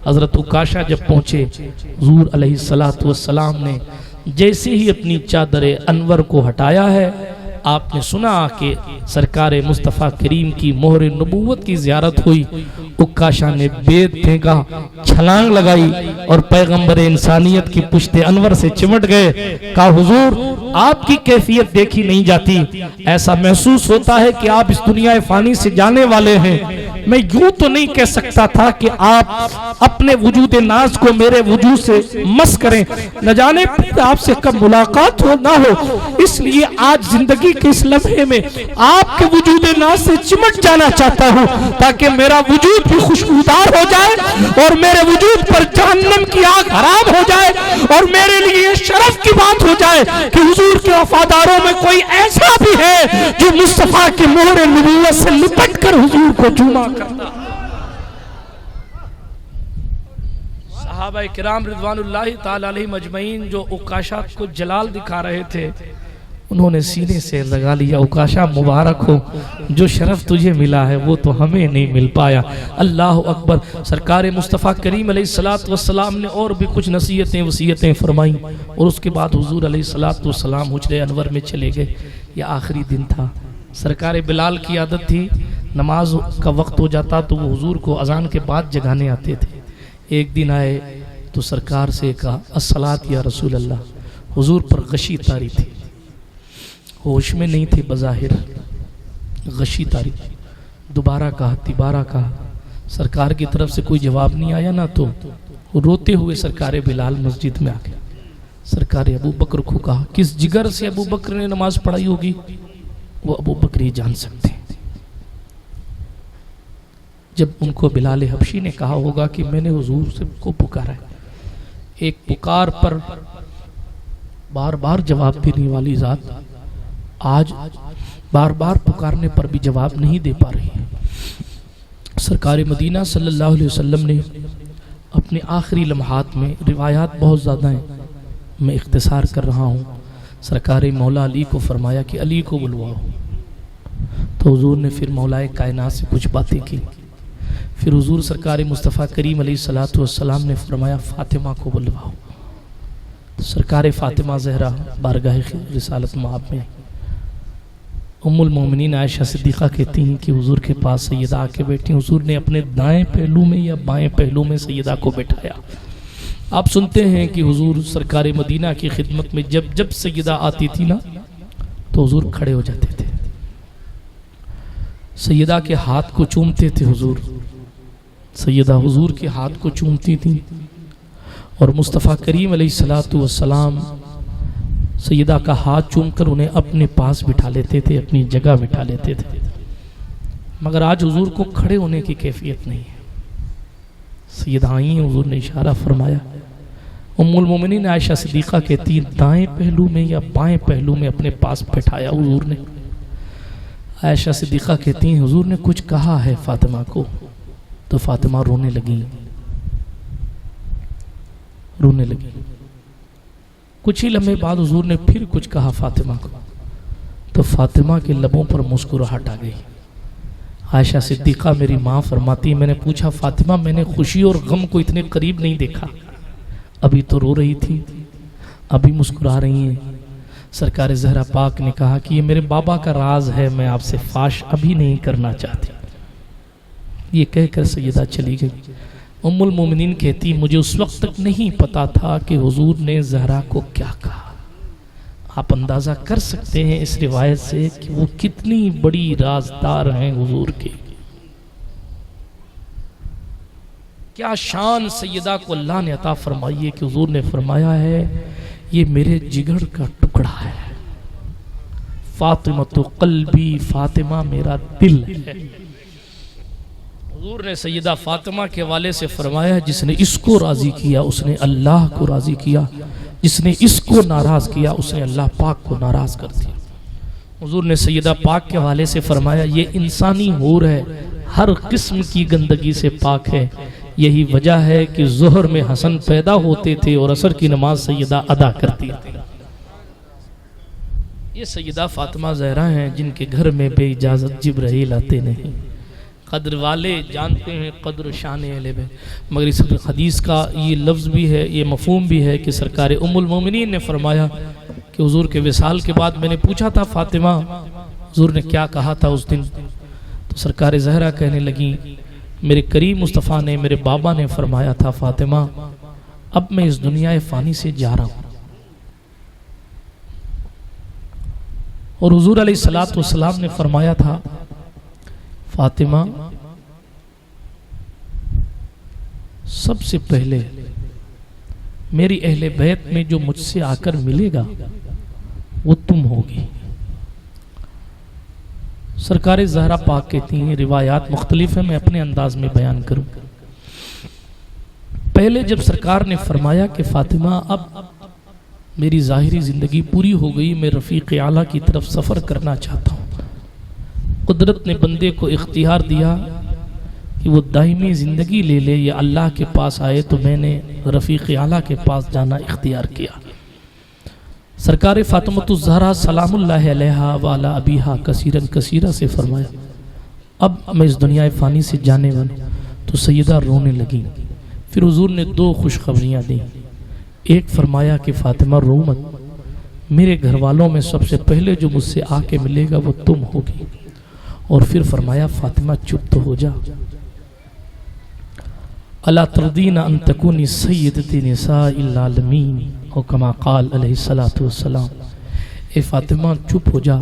حضرت عکاشہ جب پہنچے، حضور علیہ السلام نے جیسے ہی اپنی چادر انور کو ہٹایا ہے، آپ نے سنا کہ سرکار مصطفیٰ کریم کی مہر نبوت کی زیارت ہوئی۔ عکاشہ نے بید پھینکا، چھلانگ لگائی اور پیغمبر انسانیت کی پشت انور سے چمٹ گئے۔ کہا حضور آپ کی کیفیت دیکھی نہیں جاتی، ایسا محسوس ہوتا ہے کہ آپ اس دنیا فانی سے جانے والے ہیں۔ میں یوں تو نہیں کہہ سکتا تھا کہ آپ اپنے وجود ناز کو میرے وجود سے مس کریں، نہ جانے آپ سے کب ملاقات ہو نہ ہو، اس لیے آج زندگی کے اس لمحے میں آپ کے وجود ناز سے چمٹ جانا چاہتا ہوں تاکہ میرا وجود بھی خوشبودار ہو جائے اور میرے وجود پر جہنم کی آگ حرام ہو جائے اور میرے لیے یہ شرف کی بات ہو جائے کہ حضور کے وفاداروں میں کوئی ایسا بھی ہے جو مصطفیٰ کی مہر نبوت سے لپٹ کر حضور کو چوما کرتا۔ صحابہ کرام رضوان اللہ تعالی علیہم اجمعین جو عکاشہ کو جلال دکھا رہے تھے، انہوں نے سینے سے لگا لیا، عکاشہ مبارک ہو، جو شرف تجھے ملا ہے وہ تو ہمیں نہیں مل پایا۔ اللہ اکبر۔ سرکار مصطفیٰ کریم علیہ السلام نے اور بھی کچھ نصیحتیں وصیتیں فرمائیں اور اس کے بعد حضور علیہ السلام حجرہ انور میں چلے گئے۔ یہ آخری دن تھا۔ سرکار بلال کی عادت تھی نماز کا وقت ہو جاتا تو وہ حضور کو اذان کے بعد جگانے آتے تھے۔ ایک دن آئے تو سرکار سے کہا الصلاۃ یا رسول اللہ۔ حضور پر غشی طاری تھی، ہوش میں نہیں تھے، بظاہر غشی طاری۔ دوبارہ کہا، تیبارہ کہا، سرکار کی طرف سے کوئی جواب نہیں آیا نہ تو روتے ہوئے سرکار بلال مسجد میں آ گئے۔ سرکار ابو بکر کو کہا، کس جگر سے ابو بکر نے نماز پڑھائی ہوگی وہ ابو بکر ہی جان سکتے ہیں۔ جب ان کو بلال حبشی نے کہا ہوگا کہ میں نے حضور سے کو پکارا ہے، ایک پکار پر بار بار جواب دینے والی ذات آج بار بار پکارنے پر بھی جواب نہیں دے پا رہی ہے۔ سرکار مدینہ صلی اللہ علیہ وسلم نے اپنے آخری لمحات میں، روایات بہت زیادہ ہیں، میں اختصار کر رہا ہوں، سرکار مولا علی کو فرمایا کہ علی کو بلواؤ۔ تو حضور نے پھر مولا کائنات سے کچھ باتیں کی۔ پھر حضور سرکار مصطفیٰ کریم علیہ السلام نے فرمایا فاطمہ کو بلواؤ۔ تو سرکار فاطمہ زہرا بارگاہ رسالت مآب میں ام المومنین عائشہ صدیقہ کہتی ہیں کہ حضور کے پاس سیدہ آ کے بیٹھی، حضور نے اپنے دائیں پہلو میں یا بائیں پہلو میں سیدہ کو بٹھایا۔ آپ سنتے ہیں کہ حضور سرکار مدینہ کی خدمت میں جب جب سیدہ آتی تھی نا تو حضور کھڑے ہو جاتے تھے، سیدہ کے ہاتھ کو چومتے تھے حضور، سیدہ حضور کے ہاتھ کو چومتی تھی اور مصطفیٰ کریم علیہ السلام سیدہ کا ہاتھ چوم کر انہیں اپنے پاس بٹھا لیتے تھے، اپنی جگہ بٹھا لیتے تھے۔ مگر آج حضور کو کھڑے ہونے کی کیفیت نہیں ہے۔ سیدہ آئیں، حضور نے اشارہ فرمایا، ام المومنین عائشہ صدیقہ کہتی ہیں دائیں پہلو میں یا بائیں پہلو میں اپنے پاس بٹھایا حضور نے۔ عائشہ صدیقہ کہتی ہیں حضور نے کچھ کہا ہے فاطمہ کو، تو فاطمہ رونے لگی۔ کچھ ہی لمحے بعد حضور نے پھر کچھ کہا فاطمہ کو، تو فاطمہ کے لبوں پر مسکراہٹ آ گئی۔ عائشہ صدیقہ میری ماں فرماتی، میں نے پوچھا فاطمہ میں نے خوشی اور غم کو اتنے قریب نہیں دیکھا، ابھی تو رو رہی تھی، ابھی مسکرا رہی ہیں۔ سرکار زہرا پاک نے کہا کہ یہ میرے بابا کا راز ہے، میں آپ سے فاش ابھی نہیں کرنا چاہتی۔ یہ کہہ کر سیدہ چلی گئی۔ ام المومنین کہتی مجھے اس وقت تک نہیں پتا تھا کہ حضور نے زہرا کو کیا کہا۔ آپ اندازہ کر سکتے ہیں اس روایت سے کہ وہ کتنی بڑی رازدار ہیں حضور کے۔ کیا شان سیدہ کو اللہ نے عطا فرمائی ہے کہ حضور نے فرمایا ہے یہ میرے جگر کا ٹکڑا ہے، فاطمہ تو قلبی، فاطمہ میرا دل ہے۔ حضور نے سیدہ فاطمہ کے والے سے فرمایا جس نے اس کو راضی کیا اس نے اللہ کو راضی کیا، جس نے اس کو ناراض کیا اس نے اللہ پاک کو ناراض کر دیا۔ حضور نے سیدہ پاک کے والے سے فرمایا یہ انسانی حور ہے، ہر قسم کی گندگی سے پاک ہے، یہی وجہ ہے کہ ظہر میں حسن پیدا ہوتے تھے اور عصر کی نماز سیدہ ادا کرتی تھی۔ یہ سیدہ فاطمہ زہرا ہیں جن کے گھر میں بے اجازت جبرائیل آتے نہیں۔ قدر والے جانتے ہیں قدر شان اہل بیت، مگر اس حدیث کا یہ لفظ بھی ہے، یہ مفہوم بھی ہے کہ سرکار ام المومنین نے فرمایا کہ حضور کے وصال کے بعد میں نے پوچھا تھا فاطمہ حضور نے کیا کہا تھا اس دن، تو سرکار زہرا کہنے لگیں میرے کریم مصطفیٰ نے میرے بابا نے فرمایا تھا فاطمہ اب میں اس دنیا فانی سے جا رہا ہوں، اور حضور علیہ السلام نے فرمایا تھا فاطمہ سب سے پہلے میری اہل بیت میں جو مجھ سے آ کر ملے گا وہ تم ہوگی۔ سرکار زہرا پاک کہتی ہیں روایات مختلف ہیں، میں اپنے انداز میں بیان کروں۔ پہلے جب سرکار نے فرمایا کہ فاطمہ اب میری ظاہری زندگی پوری ہو گئی، میں رفیق اعلیٰ کی طرف سفر کرنا چاہتا ہوں، قدرت نے بندے کو اختیار دیا کہ وہ دائمی زندگی لے لے یا اللہ کے پاس آئے، تو میں نے رفیق اعلیٰ کے پاس جانا اختیار کیا۔ سرکار فاطمہ الزہرا سلام اللہ علیہا وعلا ابیہا کثیرن کثیرہ سے فرمایا اب میں اس دنیا فانی سے جانے والا، تو سیدہ رونے لگیں۔ پھر حضور نے دو خوشخبریاں دیں، ایک فرمایا کہ فاطمہ رو مت، میرے گھر والوں میں سب سے پہلے جو مجھ سے آ کے ملے گا وہ تم ہوگی، اور پھر فرمایا فاطمہ چپ تو ہو جا، الا ترضین ان تکونی سیدۃ نساء العالمین، او کما قال علیہ السلام، اے فاطمہ چپ ہو جا،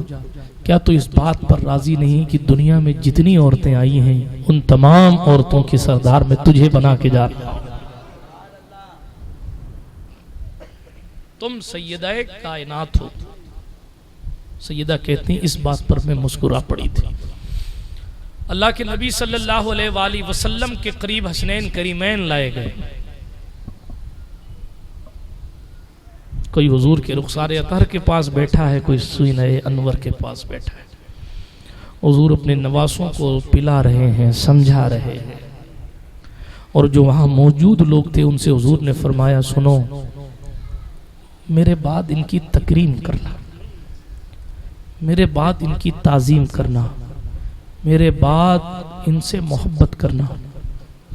کیا تو اس بات پر راضی نہیں کہ دنیا میں جتنی عورتیں آئی ہیں ان تمام عورتوں کے سردار میں تجھے بنا کے جا رہا ہوں، تم سیدہ کائنات ہو۔ سیدہ کہتی ہیں اس بات پر میں مسکرا پڑی تھی۔ اللہ کے نبی صلی اللہ علیہ وآلہ وسلم کے قریب حسنین کریمین لائے گئے، کوئی حضور کے رخسار اطہر کے پاس بیٹھا ہے، کوئی سینہ انور کے پاس بیٹھا ہے، حضور اپنے نواسوں کو پلا رہے ہیں، سمجھا رہے ہیں، اور جو وہاں موجود لوگ تھے ان سے حضور نے فرمایا سنو میرے بعد ان کی تکریم کرنا، میرے بعد ان کی تعظیم کرنا، میرے بعد ان سے محبت کرنا،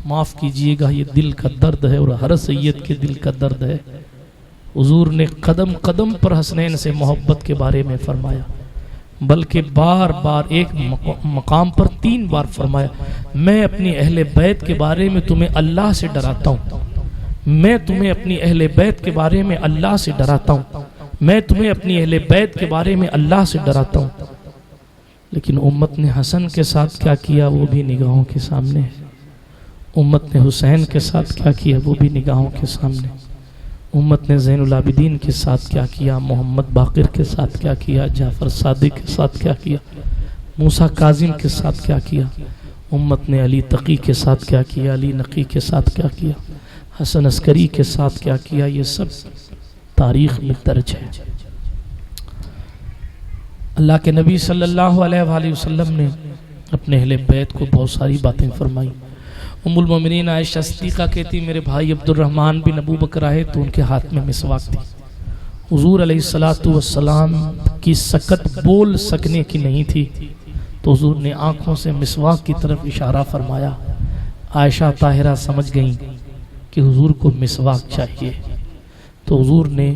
معاف کیجئے گا یہ دل کا درد ہے اور ہر سید کے دل کا درد ہے۔ حضور نے قدم قدم پر حسنین سے محبت کے بارے میں فرمایا، بلکہ بار بار ایک مقام پر 3 بار فرمایا میں اپنی اہل بیت کے بارے میں تمہیں اللہ سے ڈراتا ہوں، میں تمہیں اپنی اہل بیت کے بارے میں اللہ سے ڈراتا ہوں، میں تمہیں اپنی اہل بیت کے بارے میں اللہ سے ڈراتا ہوں۔ لیکن امت نے حسن کے ساتھ کیا کیا وہ بھی نگاہوں کے سامنے ہے، امت نے حسین کے ساتھ کیا کیا وہ بھی نگاہوں کے سامنے، امت نے زین العابدین کے ساتھ کیا کیا، محمد باقر کے ساتھ کیا کیا، جعفر صادق کے ساتھ کیا کیا، موسیٰ کاظم کے ساتھ کیا کیا، امت نے علی تقی کے ساتھ کیا کیا، علی نقی کے ساتھ کیا کیا، حسن عسکری کے ساتھ کیا کیا، یہ سب تاریخ میں درج ہے۔ اللہ کے نبی صلی اللہ علیہ وآلہ وسلم نے اپنے اہل بیت کو بہت ساری باتیں فرمائی۔ ام المومنین عائشہ صدیقہ کہتی میرے بھائی عبد الرحمن بن ابو بکر آئے تو ان کے ہاتھ میں مسواک تھی، حضور علیہ السلام کی سکت بول سکنے کی نہیں تھی، تو حضور نے آنکھوں سے مسواک کی طرف اشارہ فرمایا، عائشہ طاہرہ سمجھ گئیں کہ حضور کو مسواک چاہیے، تو حضور نے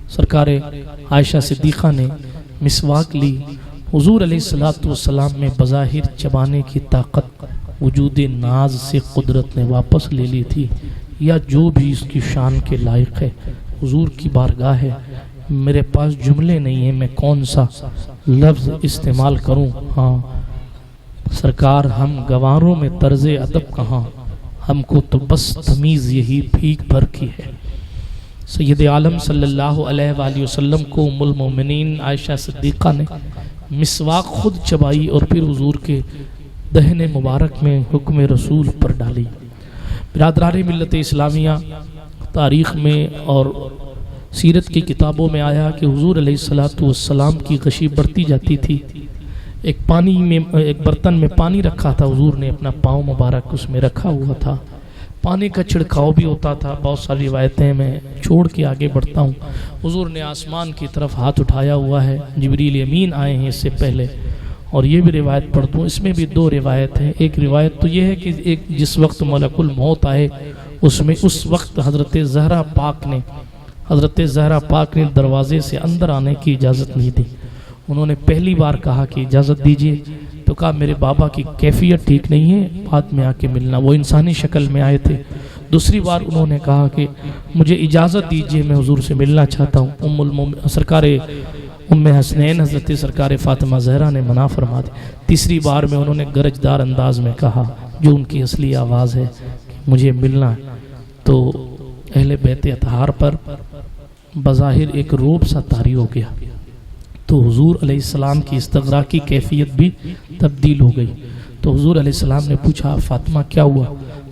سرکار عائشہ صدیقہ نے مسواک لی، حضور علیہ السلام میں بظاہر چبانے کی طاقت وجود ناز سے قدرت نے واپس لے لی تھی، یا جو بھی اس کی شان کے لائق ہے، حضور کی بارگاہ ہے، میرے پاس جملے نہیں ہیں میں کون سا لفظ استعمال کروں، ہاں سرکار ہم گواروں میں طرز ادب کہاں، ہم کو تو بس تمیز یہی بھیک بھر کی ہے۔ سید عالم صلی اللہ علیہ وآلہ وسلم کو ام المومنین عائشہ صدیقہ نے مسواک خود چبائی اور پھر حضور کے دہن مبارک میں حکم رسول پر ڈالی۔ برادران ملت اسلامیہ، تاریخ میں اور سیرت کی کتابوں میں آیا کہ حضور علیہ السلام کی غشی بڑھتی جاتی تھی۔ ایک برتن میں پانی رکھا تھا، حضور نے اپنا پاؤں مبارک اس میں رکھا ہوا تھا، پانی کا چھڑکاؤ بھی ہوتا تھا۔ بہت ساری روایتیں میں چھوڑ کے آگے بڑھتا ہوں۔ حضور نے آسمان کی طرف ہاتھ اٹھایا ہوا ہے، جبریل امین آئے ہیں اس سے پہلے، اور یہ بھی روایت پڑھ دوں، اس میں بھی دو روایت ہیں۔ ایک روایت تو یہ ہے کہ جس وقت ملک الموت آئے اس وقت حضرت زہرا پاک نے دروازے سے اندر آنے کی اجازت نہیں دی۔ انہوں نے پہلی بار کہا کہ اجازت دیجیے، تو کہا میرے بابا کی کیفیت ٹھیک نہیں ہے، بعد میں آ کے ملنا۔ وہ انسانی شکل میں آئے تھے۔ دوسری بار انہوں نے کہا کہ مجھے اجازت دیجیے، میں حضور سے ملنا چاہتا ہوں۔ سرکار ام حسنین حضرت سرکار فاطمہ زہرا نے منع فرما دی۔ تیسری بار میں انہوں نے گرجدار انداز میں کہا، جو ان کی اصلی آواز ہے، کہ مجھے ملنا ہے۔ تو اہل بیت اطہار پر بظاہر ایک روب سا طاری ہو گیا، تو حضور علیہ السلام کی استغراق کی کیفیت بھی تبدیل ہو گئی۔ تو حضور علیہ السلام نے پوچھا، فاطمہ کیا ہوا؟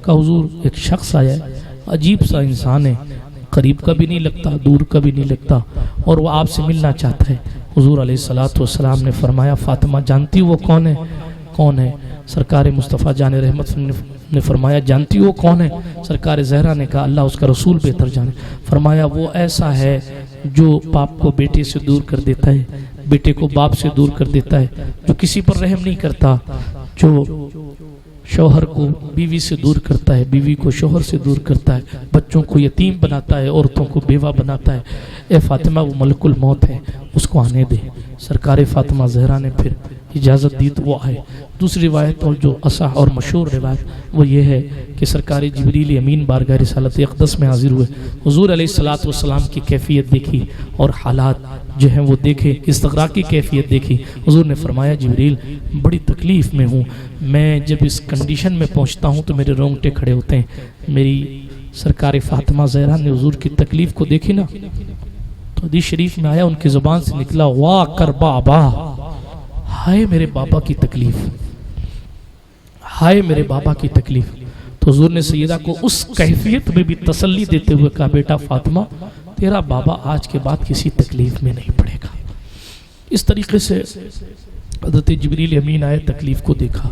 کہا حضور ایک شخص آیا ہے، عجیب سا انسان ہے، قریب کا بھی نہیں لگتا، دور کا بھی نہیں لگتا، اور وہ آپ سے ملنا چاہتا ہے۔ حضور علیہ السلام نے فرمایا، فاطمہ جانتی وہ کون ہے؟ کون ہے؟ سرکار مصطفیٰ جان رحمت نے فرمایا، جانتی وہ کون ہے؟ سرکار زہرا نے کہا، اللہ اس کا رسول بہتر جانے۔ فرمایا، وہ ایسا ہے جو باپ کو بیٹے سے دور کر دیتا ہے، بیٹے کو باپ سے دور کر دیتا ہے، جو کسی پر رحم نہیں کرتا، جو شوہر کو بیوی سے دور کرتا ہے، بیوی کو شوہر سے دور کرتا ہے، بچوں کو یتیم بناتا ہے، عورتوں کو بیوہ بناتا ہے۔ اے فاطمہ وہ ملک الموت ہے، اس کو آنے دے۔ سرکار فاطمہ زہرا نے پھر اجازت دی تو وہ آئے۔ دوسری روایت اور جو اصح اور مشہور روایت وہ یہ ہے کہ سرکار جبریل امین بارگاہ رسالت اقدس میں حاضر ہوئے، حضور علیہ السلام کی کیفیت دیکھی اور حالات جو ہیں وہ دیکھے، استغراق کی کیفیت دیکھی۔ حضور نے فرمایا، جبریل بڑی تکلیف میں ہوں، میں جب اس کنڈیشن میں پہنچتا ہوں تو میرے رونگٹے کھڑے ہوتے ہیں۔ میری سرکار فاطمہ زہرا نے حضور کی تکلیف کو دیکھی نا، تو حدیث شریف میں آیا، ان کی زبان سے نکلا، واہ کر بابا، ہائے میرے بابا کی تکلیف، ہائے میرے بابا کی تکلیف۔ تو حضور نے سیدہ کو اس کیفیت میں بھی تسلی دیتے ہوئے کہا، بیٹا فاطمہ تیرا بابا آج کے بعد کسی تکلیف میں نہیں پڑے گا۔ اس طریقے سے حضرت جبریل امین آئے، تکلیف کو دیکھا۔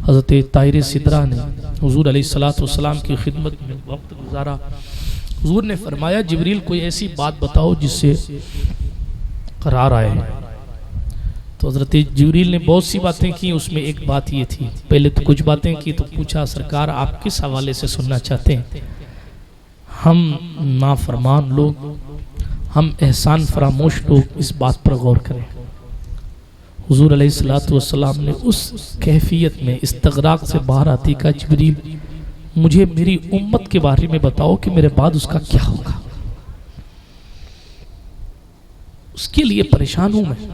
حضرت طاہر سدرہ نے حضور علیہ السلام کی خدمت میں وقت گزارا۔ حضور نے فرمایا، جبریل کوئی ایسی بات بتاؤ جس سے قرار آئے۔ تو حضرت جبریل نے بہت سی باتیں کی، اس میں ایک بات یہ تھی، پہلے تو کچھ باتیں کی تو پوچھا، سرکار آپ کس حوالے سے سننا چاہتے ہیں؟ ہم نافرمان لوگ، ہم احسان فراموش لوگ اس بات پر غور کریں۔ حضور علیہ السلام نے اس کیفیت میں استغراق سے باہر آتی کہا، جبریل مجھے میری امت کے بارے میں بتاؤ کہ میرے بعد اس کا کیا ہوگا، اس کے لیے پریشان ہوں میں۔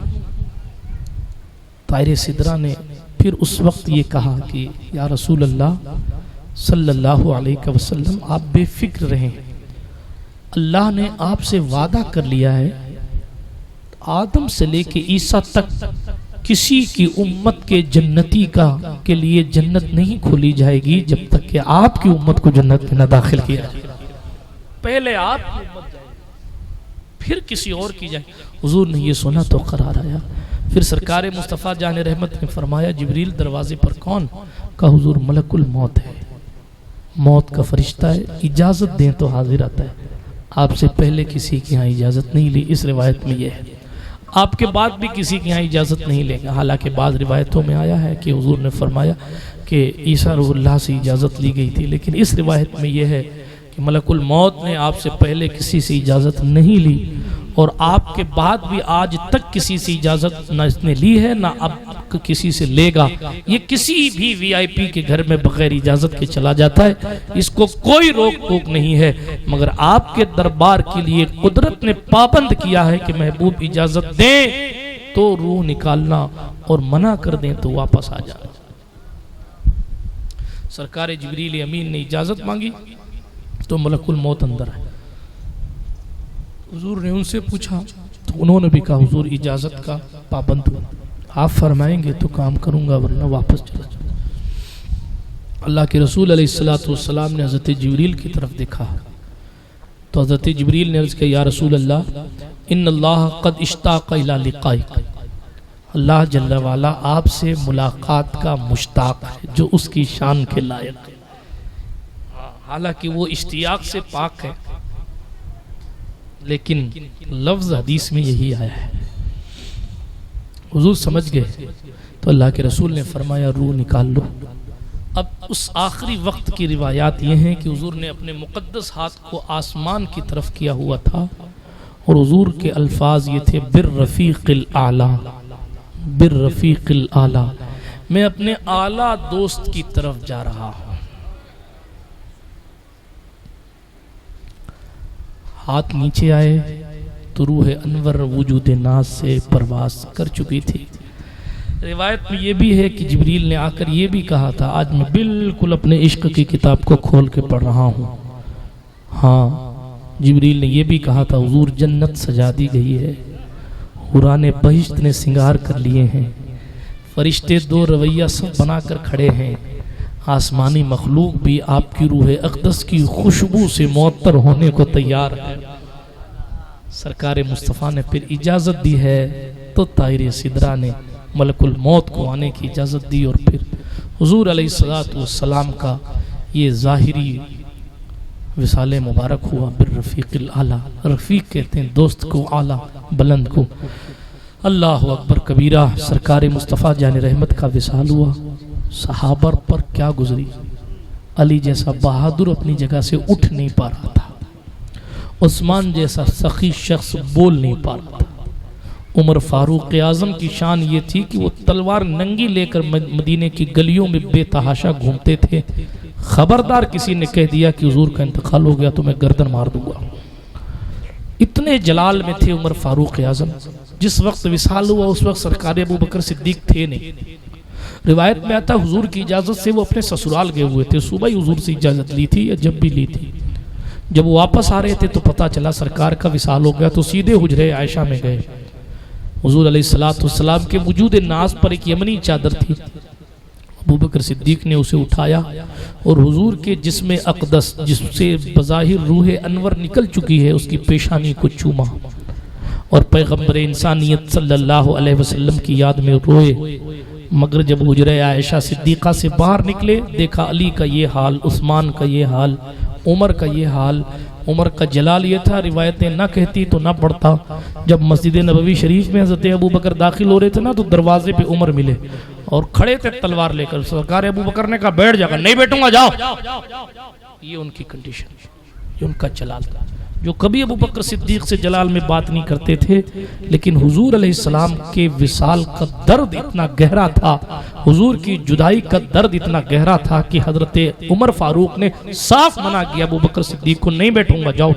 طاہر سدرہ نے پھر اس وقت یہ کہا کہ یا رسول اللہ صلی اللہ علیہ وسلم، آپ بے فکر رہیں، اللہ نے آپ سے وعدہ کر لیا ہے، آدم سے لے کے عیسیٰ تک کسی کی امت کے جنتی کے لیے جنت نہیں کھولی جائے گی جب تک کہ آپ کی امت کو جنت میں نہ داخل کیا جائے۔ پہلے آپ کی امت جائے، پھر کسی اور کی جائے۔ حضور نے یہ سنا تو قرار آیا۔ پھر سرکار مصطفیٰ جان رحمت نے فرمایا، جبریل دروازے پر کون؟ کہا حضور ملک الموت ہے، موت کا فرشتہ ہے، اجازت دیں تو حاضر آتا ہے۔ آپ سے پہلے کسی کی یہاں اجازت نہیں لی، اس روایت میں یہ ہے، آپ کے بعد بھی کسی کی یہاں اجازت نہیں لیں گے۔ حالانکہ بعض روایتوں میں آیا ہے کہ حضور نے فرمایا کہ عیسیٰ روح اللہ سے اجازت لی گئی تھی، لیکن اس روایت میں یہ ہے کہ ملک الموت نے آپ سے پہلے کسی سے اجازت نہیں لی، اور آپ کے بعد بھی آج تک کسی سے اجازت نہ اس نے لی ہے نہ اب کسی سے لے گا۔ یہ کسی بھی وی آئی پی کے گھر میں بغیر اجازت کے چلا جاتا ہے، اس کو کوئی روک ٹوک نہیں ہے، مگر آپ کے دربار کے لیے قدرت نے پابند کیا ہے کہ محبوب اجازت دیں تو روح نکالنا اور منع کر دیں تو واپس آ جانا۔ سرکار جبریل امین نے اجازت مانگی تو ملک الموت اندر ہے. حضور نے ان سے پوچھا تو انہوں نے بھی کہا حضور اجازت کا پابند ہوں، آپ فرمائیں گے تو کام کروں گا ورنہ واپس چلا جاؤں. اللہ کے رسول علیہ السلام نے حضرت جبریل کی طرف دیکھا تو حضرت جبریل نے عرض کیا یا رسول اللہ ان اللہ قد اشتاق الی لقائک، اللہ جل وعلا آپ سے ملاقات کا مشتاق ہے جو اس کی شان کے لائق ہے. حالانکہ وہ اشتیاق سے پاک ہے لیکن لفظ حدیث میں یہی آیا ہے. حضور سمجھ گئے تو اللہ کے رسول نے فرمایا روح نکال لو. اب اس آخری وقت کی روایات یہ ہیں کہ حضور نے اپنے مقدس ہاتھ کو آسمان کی طرف کیا ہوا تھا اور حضور کے الفاظ یہ تھے بالرفیق الاعلی، بالرفیق الاعلی، میں اپنے اعلیٰ دوست کی طرف جا رہا ہوں. ہاتھ نیچے آئے تو روح انور وجود ناز سے پرواز کر چکی تھی. روایت میں یہ بھی ہے کہ جبریل نے آ کر یہ بھی کہا تھا آج میں بالکل اپنے عشق کی کتاب کو کھول کے پڑھ رہا ہوں. ہاں جبریل نے یہ بھی کہا تھا حضور جنت سجا دی گئی ہے، حوران بہشت نے سنگار کر لیے ہیں، فرشتے دو رویہ سب بنا کر کھڑے ہیں، آسمانی مخلوق بھی آپ کی روح اقدس کی خوشبو سے معطر ہونے کو تیار ہے. سرکار مصطفیٰ نے پھر اجازت دی ہے تو طائر سدرہ نے ملک الموت کو آنے کی اجازت دی اور پھر حضور علیہ السلام کا یہ ظاہری وصال مبارک ہوا بالرفیق الاعلی. رفیق کہتے ہیں دوست کو، اعلیٰ بلند کو. اللہ اکبر کبیرہ. سرکار مصطفیٰ جان رحمت کا وصال ہوا. صحابہ پر کیا گزری. علی جیسا بہادر اپنی جگہ سے اٹھ نہیں پا رہا تھا، عثمان جیسا سخی شخص بول نہیں پا رہا تھا. عمر فاروق اعظم کی شان یہ تھی کہ وہ تلوار ننگی لے کر مدینے کی گلیوں میں بے تحاشا گھومتے تھے. خبردار کسی نے کہہ دیا کہ حضور کا انتقال ہو گیا تو میں گردن مار دوں گا. اتنے جلال میں تھے عمر فاروق اعظم. جس وقت وصال ہوا اس وقت سرکار ابو بکر صدیق تھے نہیں. روایت میں آتا حضور کی اجازت سے وہ اپنے سسرال گئے ہوئے تھے. صبح ہی حضور سے اجازت لی تھی یا جب بھی لی تھی. جب وہ واپس آ رہے تھے تو پتہ چلا سرکار کا وصال ہو گیا تو سیدھے حجرے عائشہ میں گئے. حضور علیہ السلام کے وجود ناز پر ایک یمنی چادر تھی. ابو بکر صدیق نے اسے اٹھایا اور حضور کے جسم اقدس جس سے بظاہر روح انور نکل چکی ہے اس کی پیشانی کو چوما اور پیغمبر انسانیت صلی اللہ علیہ وسلم کی یاد میں روئے. مگر جب حجرہ عائشہ صدیقہ سے باہر نکلے دیکھا علی کا یہ حال، عثمان کا یہ حال، عمر کا یہ حال. عمر کا جلال یہ تھا روایتیں نہ کہتی تو نہ پڑھتا. جب مسجد نبوی شریف میں حضرت ابو بکر داخل ہو رہے تھے نا تو دروازے پہ عمر ملے اور کھڑے تھے تلوار لے کر. سرکار ابو بکر نے کہا بیٹھ جا کر. نہیں بیٹھوں گا جاؤ. یہ ان کی کنڈیشن، یہ ان کا جلال تھا. جو کبھی ابو بکر صدیق سے جلال میں بات نہیں کرتے تھے لیکن حضور علیہ السلام کے وصال کا درد اتنا گہرا تھا، حضور کی جدائی کا درد اتنا گہرا تھا کہ حضرت عمر فاروق نے صاف منع کیا ابو بکر صدیق کو نہیں بیٹھوں گا جاؤ.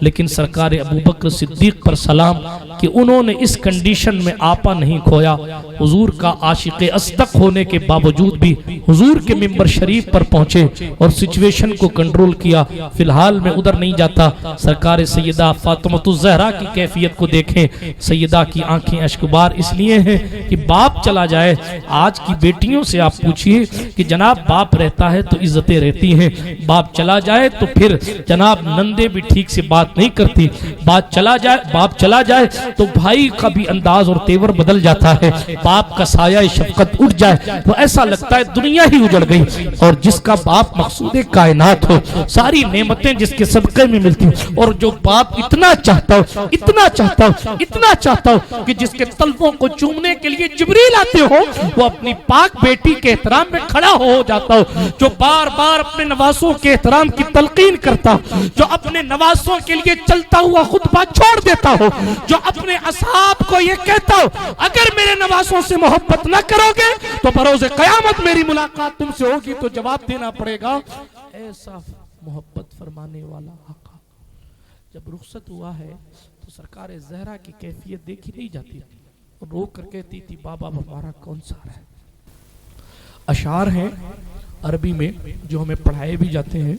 لیکن سرکار ابو بکر صدیق پر سلام کہ انہوں نے اس کنڈیشن میں آپا نہیں کھویا. حضور کا عاشق اصدق ہونے کے باوجود بھی حضور کے منبر شریف پر پہنچے اور سچویشن کو کنٹرول کیا. فی الحال میں ادھر نہیں جاتا. سرکار سیدہ فاطمۃ الزہرا کی کیفیت کو دیکھیں. سیدہ کی آنکھیں اشکبار اس لیے ہیں کہ باپ چلا جائے. آج کی بیٹیوں سے آپ پوچھئے کہ جناب باپ رہتا ہے تو عزتیں رہتی ہیں، باپ چلا جائے تو پھر جناب نندے بھی ٹھیک سے بات نہیں کرتی. باپ چلا جائے تو بھائی کا بھی انداز اور تیور بدل جاتا ہے. باپ کا سایہ شفقت اٹھ جائے تو ایسا لگتا ہے دنیا ہی اجڑ گئی. اور جس کا باپ مقصود کائنات ہو، ساری نعمتیں جس کے صدقے میں ملتی ہوں، اور جو باپ اتنا چاہتا ہو اتنا چاہتا ہو اتنا چاہتا ہو کہ جس کے طلبوں کو چومنے کے لیے جبریل آتے ہو وہ اپنی پاک بیٹی کے احترام میں کھڑا ہو جاتا ہو. جو بار بار اپنے نواسوں کے احترام کی تلقین کرتا ہو، جو اپنے نواسوں کے لیے چلتا ہوا خطبہ چھوڑ دیتا ہو، جو اپنے اصحاب کو یہ کہتا ہو اگر میرے نواسوں سے محبت نہ کرو گے تو بروز قیامت میری ملاقات تم سے ہوگی تو جواب دینا پڑے گا. ایسا محبت فرمانے والا آقا جب رخصت ہوا ہے تو سرکار زہرا کی کیفیت دیکھی نہیں جاتی اور رو کر کہتی تھی بابا ہمارا کون سا ہے. اشعار ہیں عربی میں جو ہمیں پڑھائے بھی جاتے ہیں،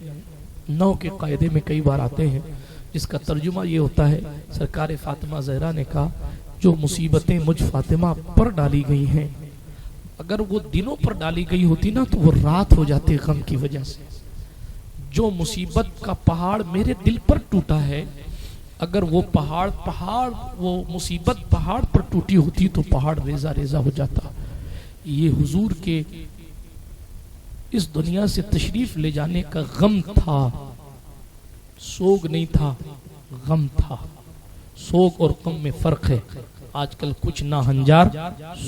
9 کے قاعدے میں کئی بار آتے ہیں، جس کا ترجمہ یہ ہوتا ہے، سرکار فاطمہ زہرا نے کہا جو مصیبتیں مجھ فاطمہ پر ڈالی گئی ہیں، اگر وہ دنوں پر ڈالی گئی ہوتی نا تو وہ رات ہو جاتے غم کی وجہ سے. جو مصیبت کا پہاڑ میرے دل پر ٹوٹا ہے، اگر وہ وہ مصیبت پہاڑ پر ٹوٹی ہوتی تو پہاڑ ریزہ ریزہ ہو جاتا. یہ حضور کے اس دنیا سے تشریف لے جانے کا غم تھا، سوگ نہیں تھا، غم تھا. سوگ اور غم میں فرق ہے. آج کل کچھ ناہنجار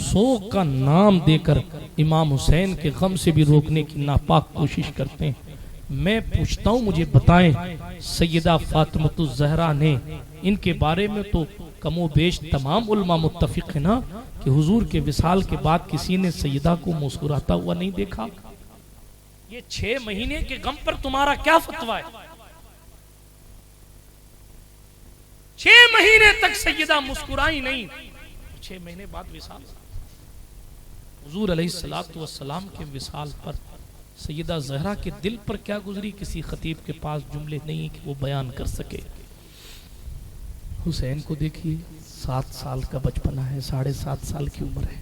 سوگ کا نام دے کر امام حسین کے غم سے بھی روکنے کی ناپاک کوشش کرتے ہیں. میں پوچھتا ہوں، مجھے بتائیں، سیدہ فاطمۃ الزہرا نے، ان کے بارے میں تو کم و بیش تمام علماء متفق ہیں نا کہ حضور کے وصال کے بعد کسی نے سیدہ کو مسکراتا ہوا نہیں دیکھا. یہ 6 مہینے کے غم پر تمہارا کیا فتویٰ ہے؟ 6 مہینے تک سیدہ مسکرائی نہیں، 6 مہینے بعد وصال. حضور علیہ السلام کے وصال پر سیدہ زہرا کے دل پر کیا گزری، کسی خطیب کے پاس جملے نہیں کہ وہ بیان کر سکے. حسین کو دیکھیے، 7 سال کا بچپنا ہے، 7.5 سال کی عمر ہے.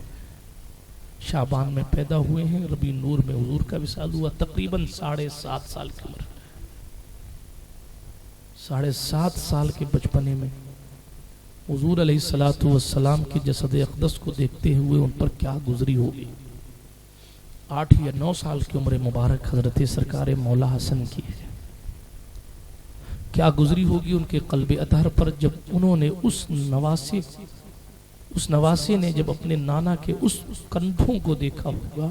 شعبان میں پیدا ہوئے ہیں، ربیع نور میں حضور کا وصال ہوا، تقریباً 7.5 سال کی عمر. 7.5 سال کے بچپنے میں حضور علیہ السلام کی جسد اقدس کو دیکھتے ہوئے ان پر کیا گزری ہوگی. 8 یا 9 سال کی عمر مبارک حضرت سرکار مولا حسن کی ہے. کیا گزری ہوگی ان کے قلب اطہر پر جب انہوں نے اس نواسے نے جب اپنے نانا کے اس کندھوں کو دیکھا ہوگا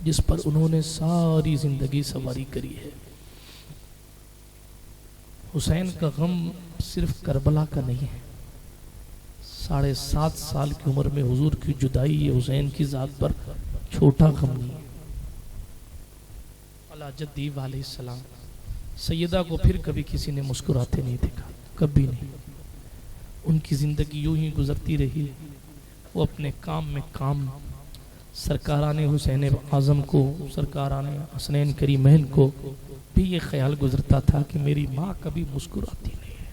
جس پر انہوں نے ساری زندگی سواری کری ہے. حسین کا غم صرف کربلا کا نہیں ہے. 7.5 سال کی عمر میں حضور کی جدائی یہ حسین کی ذات پر چھوٹا غم نہیں ہے. علی جدی علیہ السلام سیدہ کو پھر کبھی کسی نے مسکراتے نہیں دیکھا، کبھی نہیں. ان کی زندگی یوں ہی گزرتی رہی. وہ اپنے کام میں کام، سرکاران حسین اعظم کو، سرکاران حسنین کریمین کو بھی یہ خیال گزرتا تھا کہ میری ماں کبھی مسکراتی نہیں ہے.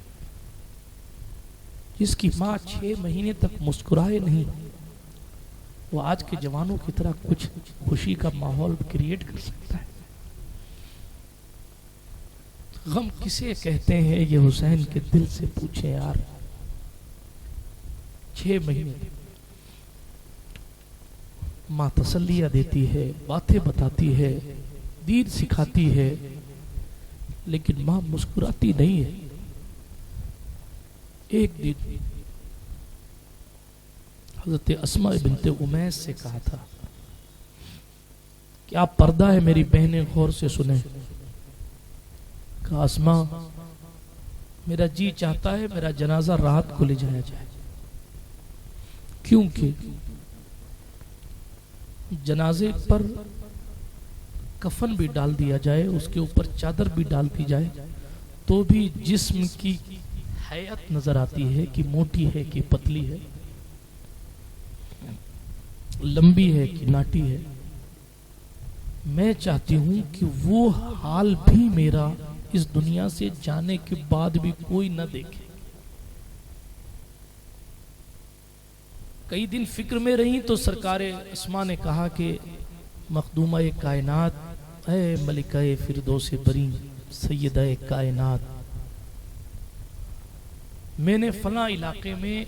جس کی ماں 6 مہینے تک مسکرائے نہیں، وہ آج کے جوانوں کی طرح کچھ خوشی کا ماحول کریٹ کر سکتا ہے. غم کسے کہتے ہیں یہ حسین کے دل سے پوچھیں یار. 6 مہینے ماں تسلیہ دیتی ہے، باتیں بتاتی ہے، دین سکھاتی ہے، لیکن ماں مسکراتی نہیں ہے. ایک دن حضرت اسماء بنت امیس سے کہا تھا کیا پردہ ہے میری بہنیں غور سے سنیں. کہا اسماء میرا جی چاہتا ہے میرا جنازہ رات کو لے جایا جائے، کیونکہ جنازے پر کفن بھی ڈال دیا جائے، اس کے اوپر چادر بھی ڈال دی جائے تو بھی جسم کی حیات نظر آتی ہے کہ موٹی ہے کہ پتلی ہے، لمبی ہے کہ ناٹی ہے. میں چاہتی ہوں کہ وہ حال بھی میرا اس دنیا سے جانے کے بعد بھی کوئی نہ دیکھے. کئی دن فکر میں رہی تو سرکار اسماء نے کہا کہ مخدومہ کائنات، اے ملکہ فردوس بری، سیدہ کائنات، میں نے فلاں علاقے میں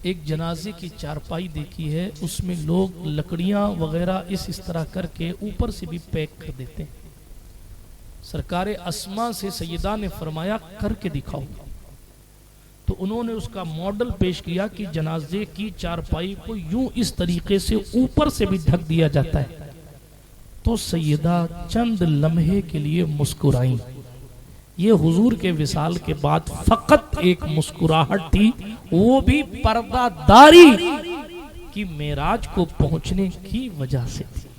ایک جنازے کی چارپائی دیکھی ہے، اس میں لوگ لکڑیاں وغیرہ اس طرح کر کے اوپر سے بھی پیک کر دیتے ہیں. سرکار اسماء سے سیدہ نے فرمایا کر کے دکھاؤ. تو انہوں نے اس کا ماڈل پیش کیا کہ جنازے کی چارپائی کو یوں اس طریقے سے اوپر سے بھی ڈھک دیا جاتا ہے. تو سیدہ چند لمحے کے لیے مسکرائیں. یہ حضور کے وصال کے بعد فقط ایک مسکراہٹ تھی، وہ بھی پردہ داری کی معراج کو پہنچنے کی وجہ سے تھی.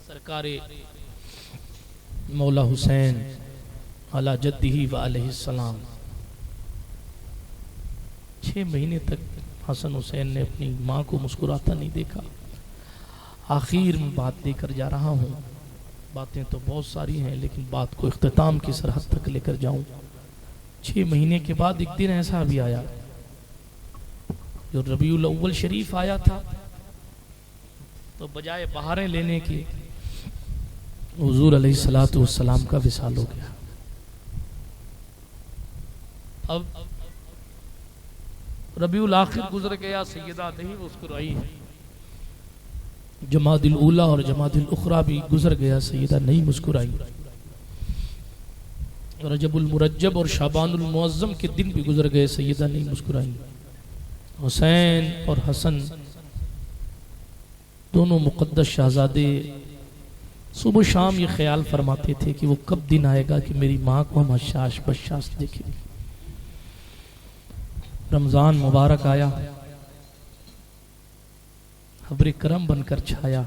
سرکار مولا حسین علی جدہ و علیہ السلام 6 مہینے تک حسن حسین نے اپنی ماں کو مسکراتا نہیں دیکھا. آخر میں بات لے کر جا رہا ہوں. باتیں تو بہت ساری ہیں لیکن بات کو اختتام کی سرحد تک لے کر جاؤں. 6 مہینے کے بعد ایک دن ایسا بھی آیا جو ربیع الاول شریف آیا تھا، تو بجائے بہاریں لینے کی حضور علیہ الصلوۃ والسلام کا وصال ہو گیا. اب ربیع الاخر گزر گیا، سیدہ نہیں مسکرائی، جمادی الاولیٰ اور جمادی الاخری بھی گزر گیا، سیدہ نہیں مسکرائی. رجب المرجب اور شعبان المعظم کے دن بھی گزر گئے، سیدہ نہیں مسکرائی. حسین اور حسن دونوں مقدس شہزادے صبح شام یہ خیال فرماتے تھے کہ وہ کب دن آئے گا کہ میری ماں کو ہم حشاش بشاش دیکھیں. رمضان مبارک آیا، حبر کرم بن کر چھایا،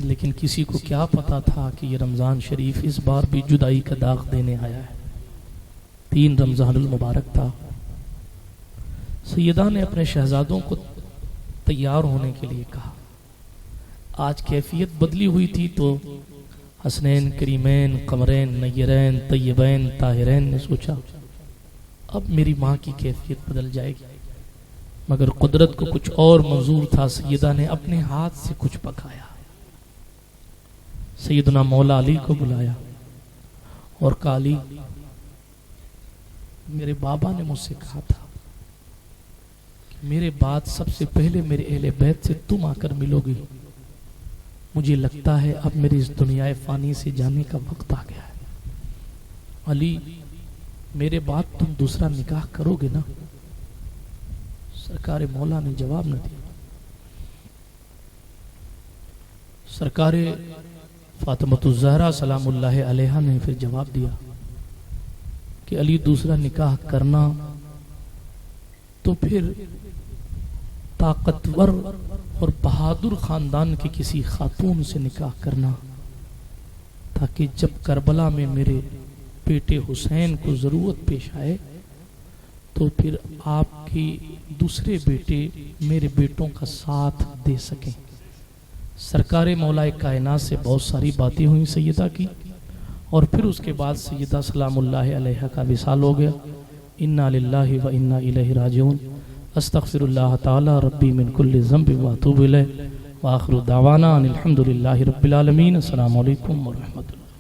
لیکن کسی کو کیا پتا تھا کہ یہ رمضان شریف اس بار بھی جدائی کا داغ دینے آیا ہے. 3 رمضان المبارک تھا. سیدہ نے اپنے شہزادوں کو تیار ہونے کے لیے کہا. آج کیفیت بدلی ہوئی تھی تو حسنین کریمین قمرین نیرین طیبین طاہرین نے سوچا اب میری ماں کی کیفیت بدل جائے گی، مگر قدرت کو کچھ اور منظور تھا. سیدہ نے اپنے ہاتھ سے کچھ پکایا، سیدنا مولا علی کو بلایا اور کہا علی، میرے بابا نے مجھ سے کہا تھا کہ میرے بعد سب سے پہلے میرے اہل بیت سے تم آ کر ملو گی. مجھے لگتا ہے اب میری اس دنیا فانی سے جانے کا وقت آ گیا ہے. علی، میرے بعد تم دوسرا نکاح کرو گے نا؟ سرکار مولا نے جواب نہ دیا. سرکار فاطمۃ الزہرا سلام اللہ علیہا نے پھر جواب دیا کہ علی، دوسرا نکاح کرنا تو پھر طاقتور اور بہادر خاندان کی کسی خاتون سے نکاح کرنا، تاکہ جب کربلا میں میرے بیٹے حسین کو ضرورت پیش آئے تو پھر آپ کی دوسرے بیٹے میرے بیٹوں کا ساتھ دے سکیں. سرکار مولا کائنات سے بہت ساری باتیں ہوئیں سیدہ کی، اور پھر اس کے بعد سیدہ سلام اللہ علیہا کا وصال ہو گیا. انا للہ و انا الیہ راجعون. استغفر اللہ تعالی ربی من کل ذنب واتوب الیہ، وآخر دعوانا ان الحمد للہ رب العالمین. السلام علیکم ورحمۃ اللہ.